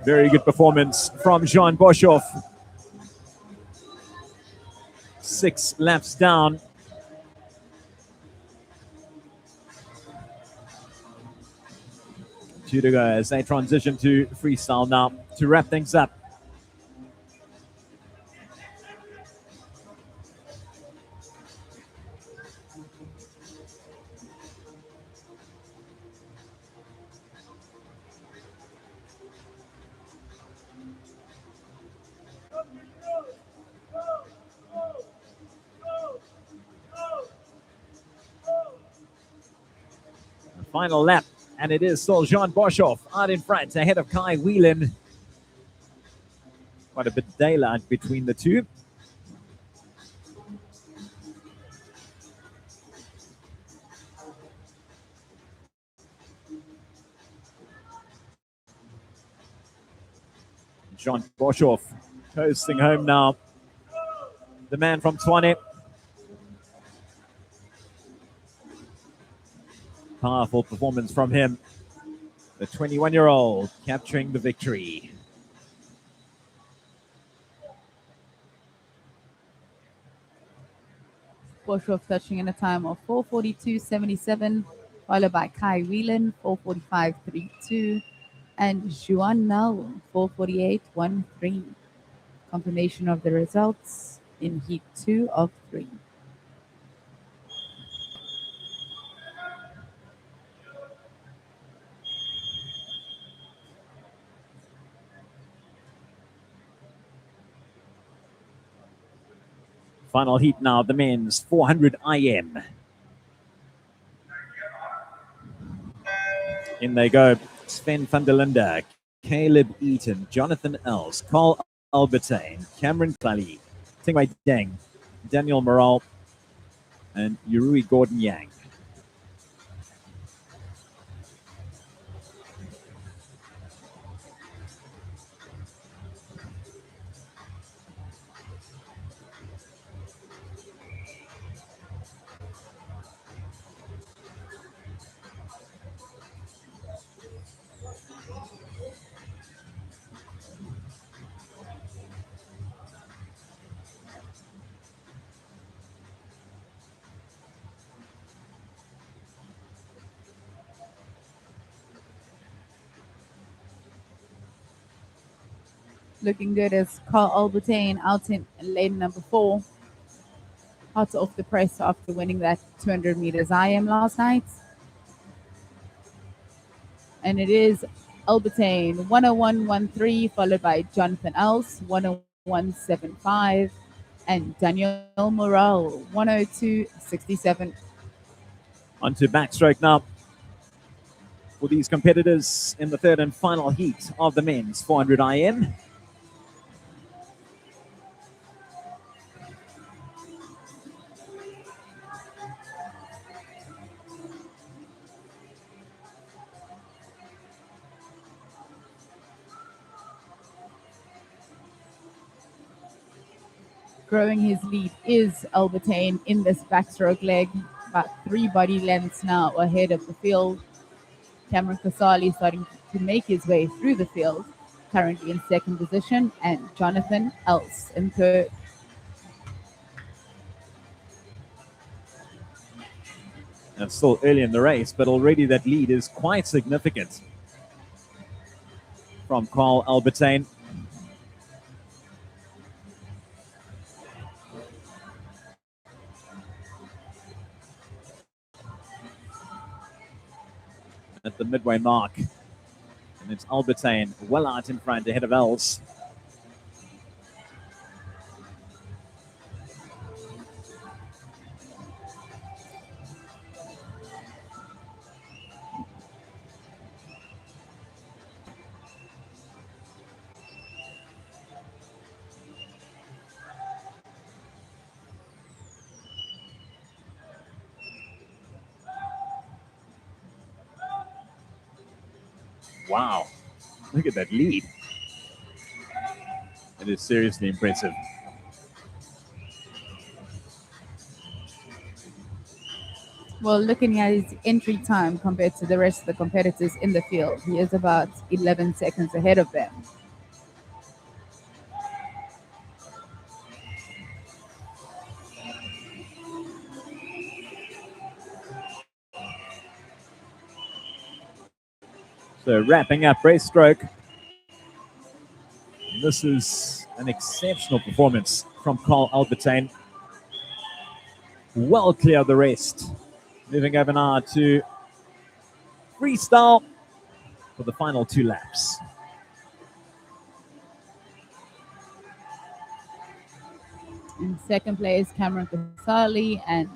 Very good performance from Jean Boshoff. 6 laps down. Two to go as they transition to freestyle now to wrap things up. Final lap, and it is still Jean Boshoff out in front ahead of Kai Whelan. Quite a bit of daylight between the two. Jean Boshoff coasting home now. The man from Tshwane. Powerful performance from him. The 21-year-old capturing the victory. Boshoff touching in a time of 4:42.77, followed by Kai Whelan, 4:45.32, and Juan Nel, 4:48.13. Confirmation of the results in Heat 2 of 3. Final heat now, the men's 400 IM. In they go. Sven van der Linde, Caleb Eaton, Jonathan Els, Carl Albertine, Cameron Klali, Tingwei Deng, Daniel Morale, and Yurui Gordon Yang. Looking good as Carl Albertine out in lane number 4. Hot off the press after winning that 200 meters IM last night. And it is Albertine 101.13, followed by Jonathan Else 101.75, and Daniel Morel 102.67. On to backstroke now for these competitors in the third and final heat of the men's 400 IM. Growing his lead is Albertine in this backstroke leg, about 3 body lengths now ahead of the field. Cameron Casali starting to make his way through the field, currently in second position, and Jonathan Else in third. It's still early in the race, but already that lead is quite significant from Carl Albertine. At the midway mark. And it's Albertine well out in front ahead of Else. Wow, look at that lead. It is seriously impressive. Well, looking at his entry time compared to the rest of the competitors in the field, he is about 11 seconds ahead of them. So wrapping up breaststroke. This is an exceptional performance from Carl Albertine. Well clear of the rest. Moving over now to freestyle for the final 2 laps. In second place, Cameron Casali, and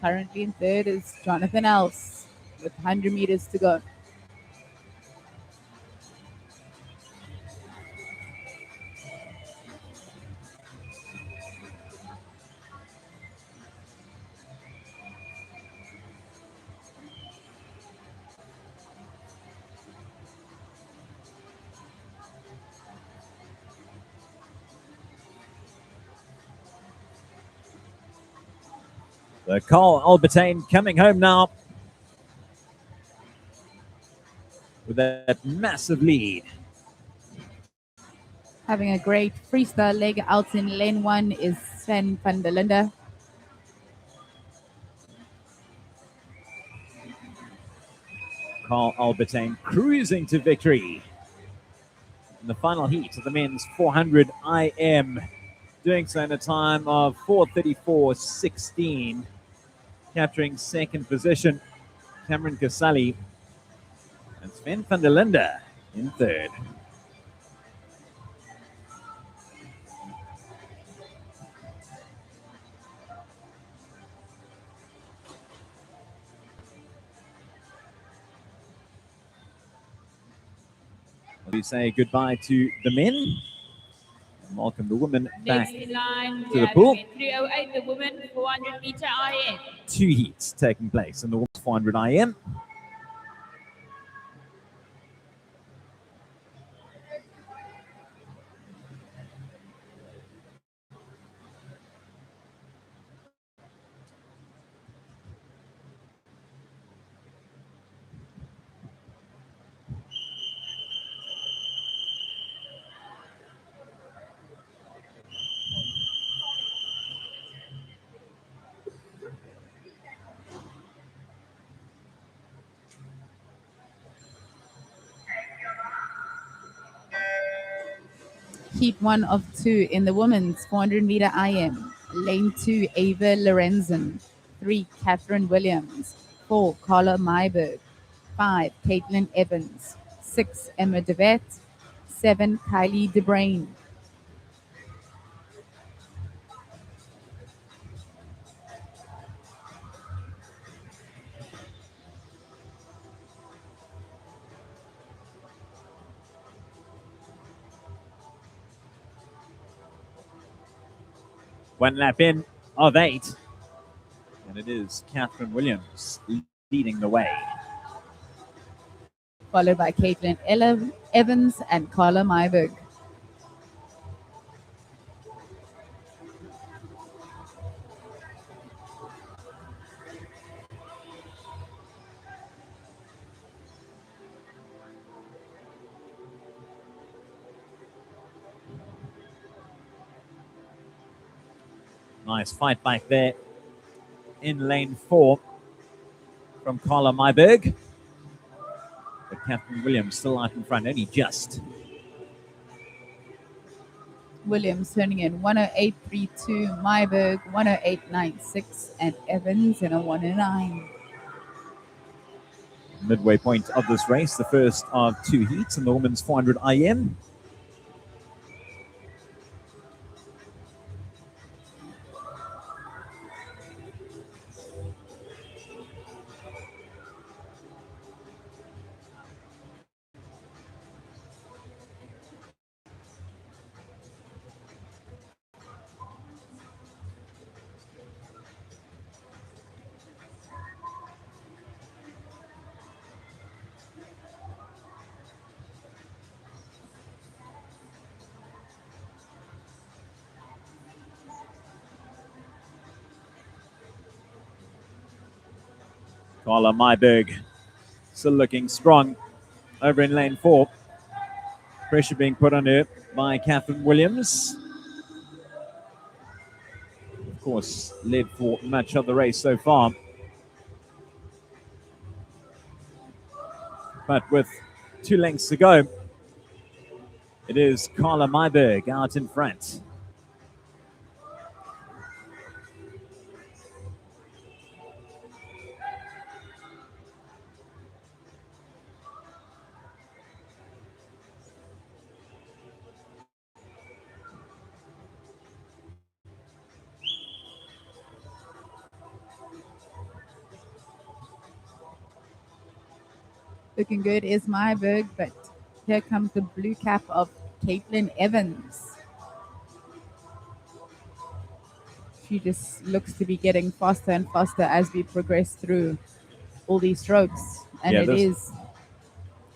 currently in third is Jonathan Else with 100 meters to go. So Carl Albertine coming home now with that massive lead. Having a great freestyle leg out in lane 1 is Sven van der Linde. Carl Albertine cruising to victory in the final heat of the men's 400 IM. Doing so in a time of 4:34.16. Capturing second position, Cameron Casali and Sven van der Linde in third. We say goodbye to the men and welcome the women back Next in line, to we the have pool. event 308, the women 400 meter IM. 2 heats taking place in the women's 400 IM. Heat 1 of 2 in the women's 400 meter IM. Lane 2, Ava Lorenzen. 3, Catherine Williams. 4, Carla Myberg. 5, Caitlin Evans. 6, Emma DeVet. 7, Kylie DeBrain. One lap in of 8. And it is Catherine Williams leading the way. Followed by Caitlin Evans and Carla Myberg. Nice fight back there in lane 4 from Carla Myberg. But Catherine Williams still out in front, only just. Williams turning in 108.32, Myberg 108.96, and Evans in a 109. Midway point of this race, the first of 2 heats in the women's 400 IM. Carla Myberg still looking strong over in lane 4. Pressure being put on her by Catherine Williams. Of course, led for much of the race so far. But with 2 lengths to go, it is Carla Myberg out in front. Looking good is Myberg, but here comes the blue cap of Caitlin Evans. She just looks to be getting faster and faster as we progress through all these strokes. And Yeah, it is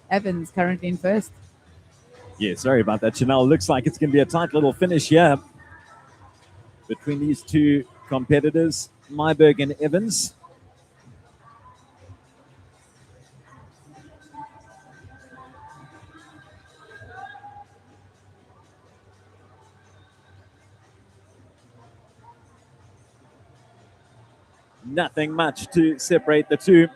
Evans currently in first. Yeah, sorry about that, Chanel. Looks like it's going to be a tight little finish here between these 2 competitors, Myberg and Evans. Nothing much to separate the 2.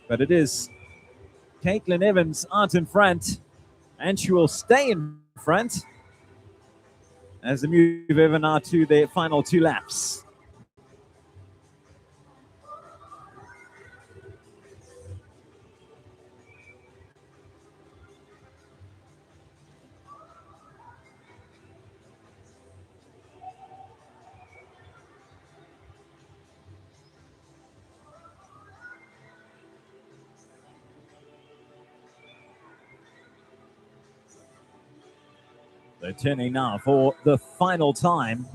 But it is Caitlin Evans out in front, and she will stay in front as they move over now to their final 2 laps. They're turning now for the final time.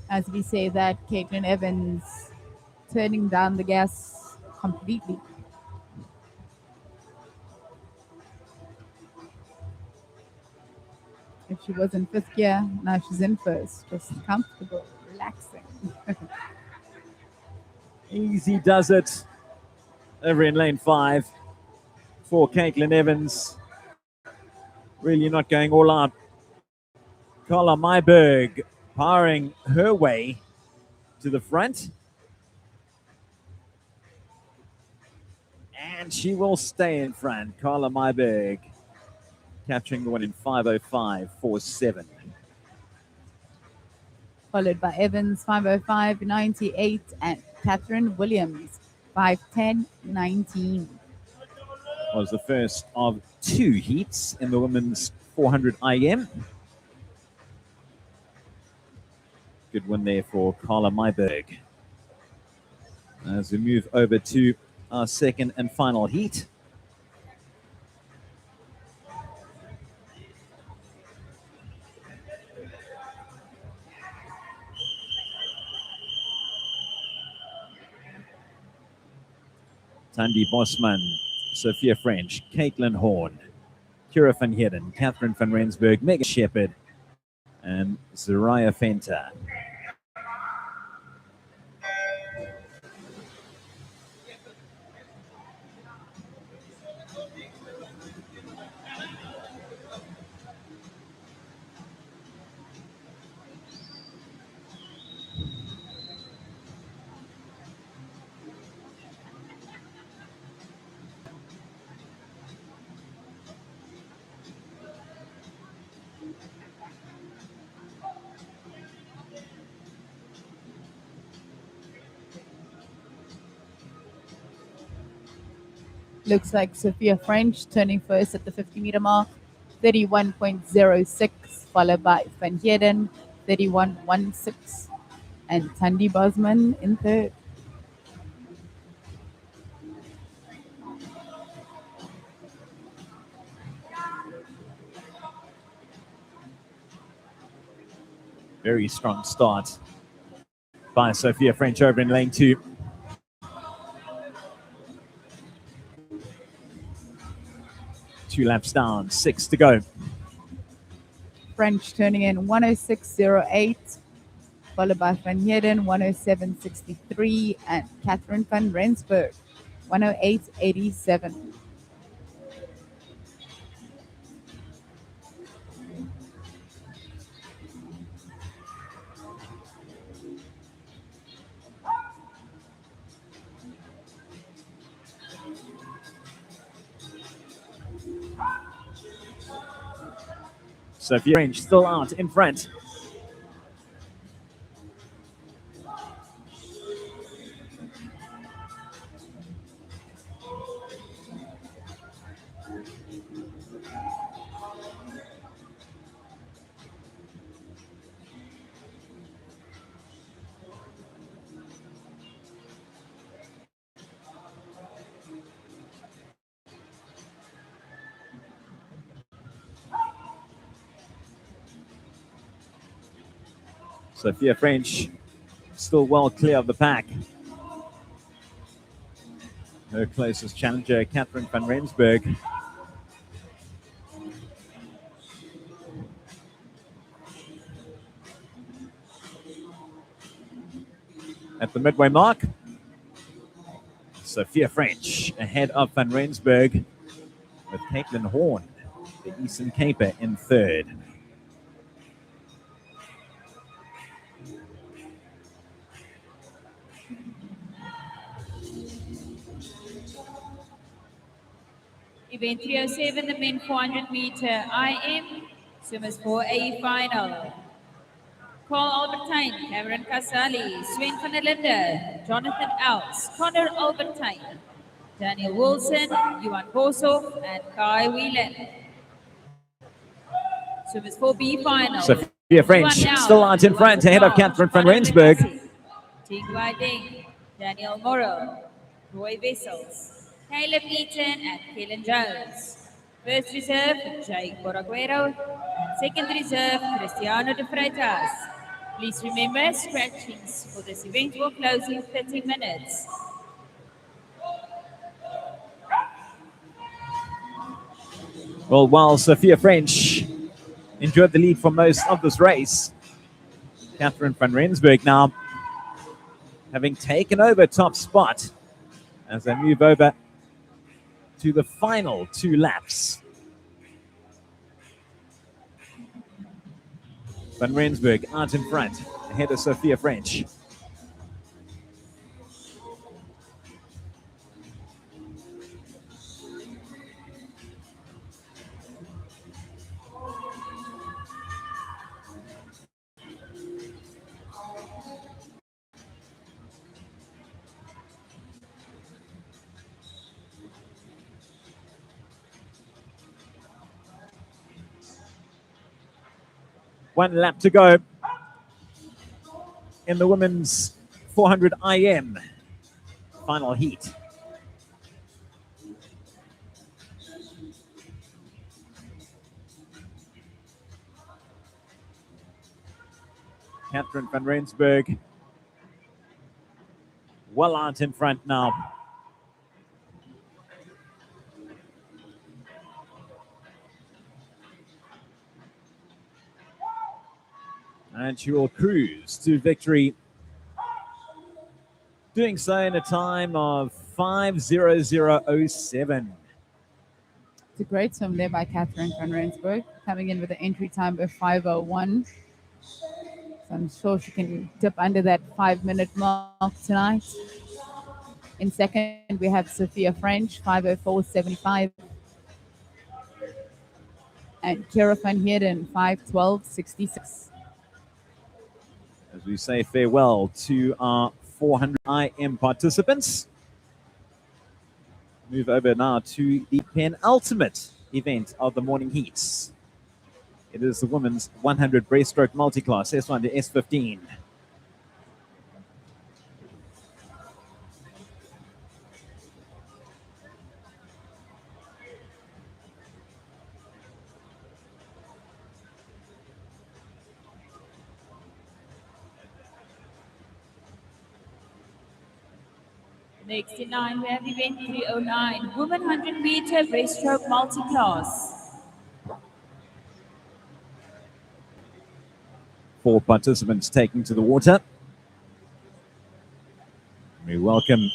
As we say that, Caitlin Evans turning down the gas completely. If she was in 5th gear, now she's in first, just comfortable, relaxing. Easy does it over in lane 5 for Caitlin Evans. Really not going all out. Carla Myberg powering her way to the front. And she will stay in front. Carla Myberg capturing the one in 5:05.47. Followed by Evans 5:05.98 and Catherine Williams 5:10.19. Was the first of two heats in the women's 400 IM. Good win there for Carla Myberg. As we move over to our second and final heat. Tandy Bosman, Sophia French, Caitlin Horn, Kira van Heerden, Catherine van Rensburg, Megan Shepherd, and Zariah Fenter. Looks like Sophia French turning first at the 50-meter mark, 31.06, followed by Van Heerden, 31.16, and Tandy Bosman in third. Very strong start by Sophia French over in lane 2. Two laps down, 6 to go. French turning in 106.08, followed by Van Heerden 107.63, and Catherine van Rensburg 108.87. Sophia French still out in front. Sophia French still well clear of the pack. Her closest challenger, Catherine van Rensburg. At the midway mark, Sophia French ahead of van Rensburg with Caitlin Horn, the Eastern Caper, in third. Event 307, the men 400-meter IM, swimmers for A final. Carl Albertine, Cameron Casali, Sven van der Linde, Jonathan Elks, Connor Albertine, Daniel Wilson, Johan Boshoff, and Kai Whelan. Swimmers for B final. Sophia French still out in front ahead of Catherine van Rensburg. Ting Wai Ding, Daniel Morrow, Roy Vessels, Caleb Eaton, and Kellen Jones. First reserve, Gqeberha, and second reserve, Cristiano de Freitas. Please remember, scratchings for this event will close in 30 minutes. Well, while Sophia French enjoyed the lead for most of this race, Catherine van Rensburg now having taken over top spot as they move over to the final 2 laps. Van Rensburg out in front, ahead of Sophia French. 1 lap to go in the women's 400 IM final heat. Catherine van Rensburg well out in front now. And she will cruise to victory, doing so in a time of 5:00:07. It's a great swim there by Catherine van Rensburg, coming in with an entry time of 5:01. So I'm sure she can dip under that 5-minute mark tonight. In second, we have Sophia French, 5:04:75. And Kira van Heerden, 5:12:66. As we say farewell to our 400 IM participants, move over now to the penultimate event of the morning heats. It is the women's 100 breaststroke multiclass, S1 to S15. Next in line, we have event 309, Women 100 meter breaststroke multiclass. 4 participants taking to the water. We welcome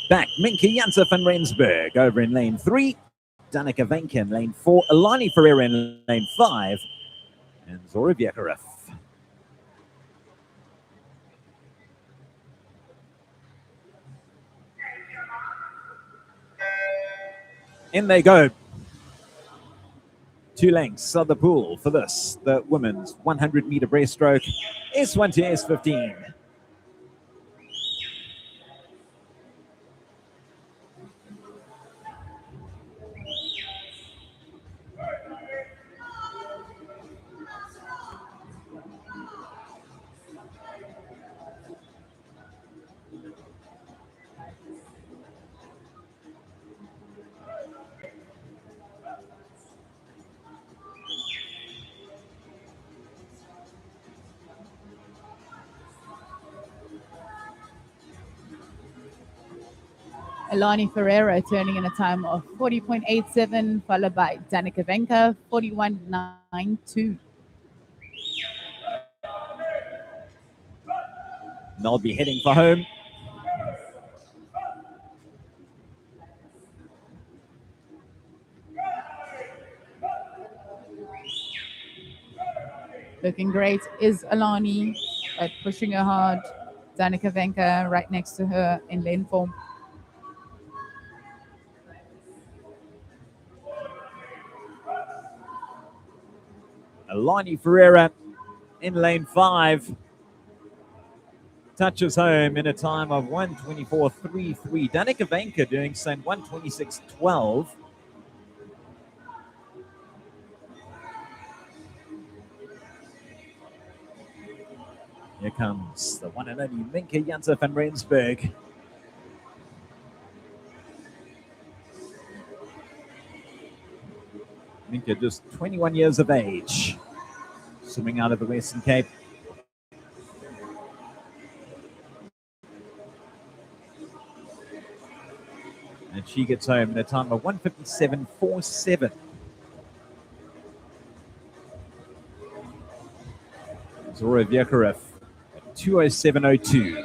back Minke Janse van Rensburg over in lane 3, Danica Venke in lane 4, Alani Ferreira in lane 5, and Zora Gqeberha. In they go. 2 lengths of the pool for this, the women's 100 meter breaststroke, S1 to S15. Alani Ferreira turning in a time of 40.87, followed by Danica Venke, 41.92. They'll be heading for home. Looking great is Alani, but pushing her hard. Danica Venke right next to her in lane 4. Alani Ferreira in lane 5. Touches home in a time of 1:24.33. Danica Venke doing so in 1:26.12. Here comes the one and only Minke Janse van Rensburg. Minke just 21 years of age, swimming out of the Western Cape. And she gets home in a time of 1:57.47. Zora Gqeberha at 2:07.02.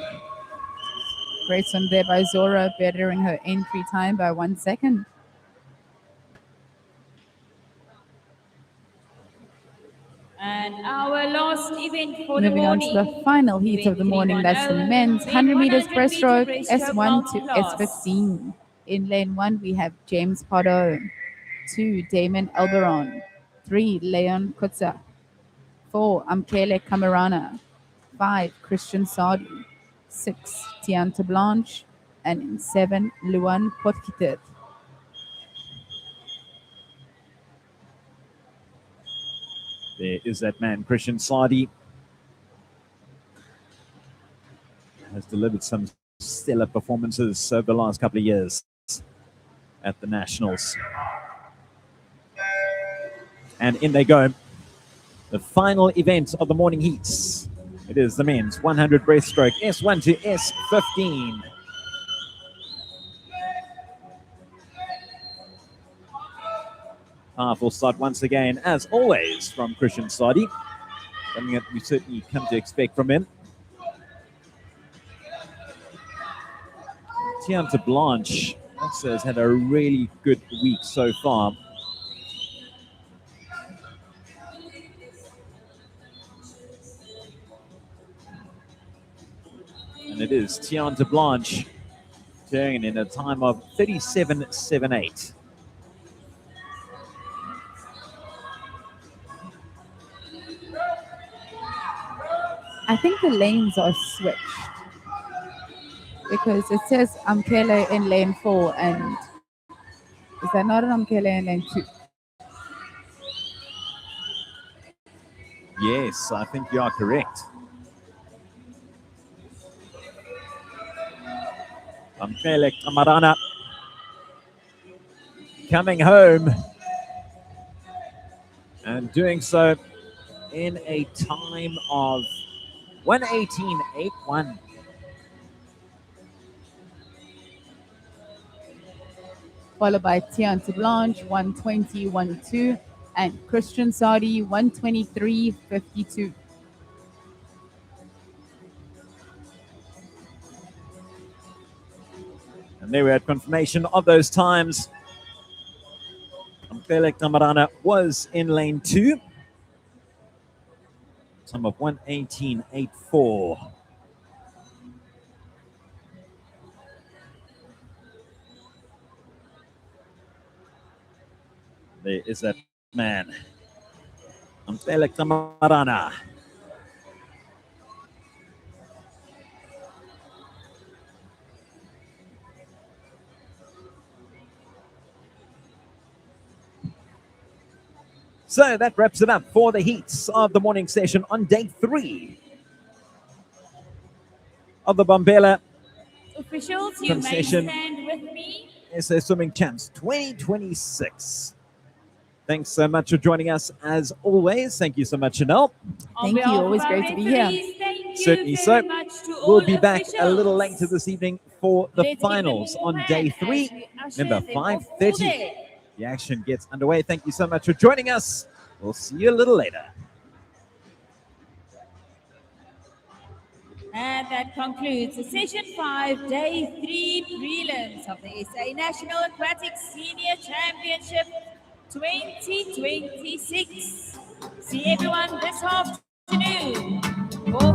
Great swim there by Zora, bettering her entry time by 1 second. And our last event for the Moving on morning. to the final heat of the morning, that's the men's 100 meters breaststroke, S1 to S15. In lane 1, we have James Pardo. 2, Damon Elberon. 3, Leon Kutza. 4, Amkele Camarana. 5, Christian Sadi. 6, Tianta Blanche. And in 7, Luan Potgieter. There is that man, Christian Sadi. Has delivered some stellar performances over the last couple of years at the Nationals. And in they go. The final event of the morning heats. It is the men's 100 breaststroke, S1 to S15. Powerful start once again, as always, from Christian Sadi. Something that we certainly come to expect from him. Tianta Blanche also has had a really good week so far. And it is Tianta Blanche turning in a time of 37.78. I think the lanes are switched because it says Amkele in lane 4, and is that not an Amkele in lane 2? Yes, I think you are correct. Amkele Kamarana coming home and doing so in a time of 1:18.81. Followed by Tianta Blanche, 1:20.12, and Christian Sadi, 1:23.52. And there we had confirmation of those times. Amkele Kamarana was in lane 2. Time of 1:18.84. There is that man, Amkele Kamarana. So that wraps it up for the heats of the morning session on day 3 of the Bombela Officials, you may concession stand with me. SA Swimming Champs 2026. Thanks so much for joining us as always. Thank you so much, Chanel. On Thank you, behalf of always our great to be here. referees, Thank you Certainly very so. much to We'll all be back a little officials. later this evening for the Let's give them finals a warm on hand day as 3. we usher Remember, them off to 5:30. there. The action gets underway. Thank you so much for joining us. We'll see you a little later. And that concludes the session 5, day 3 prelims of the SA National Aquatic Senior Championship 2026. See everyone this afternoon for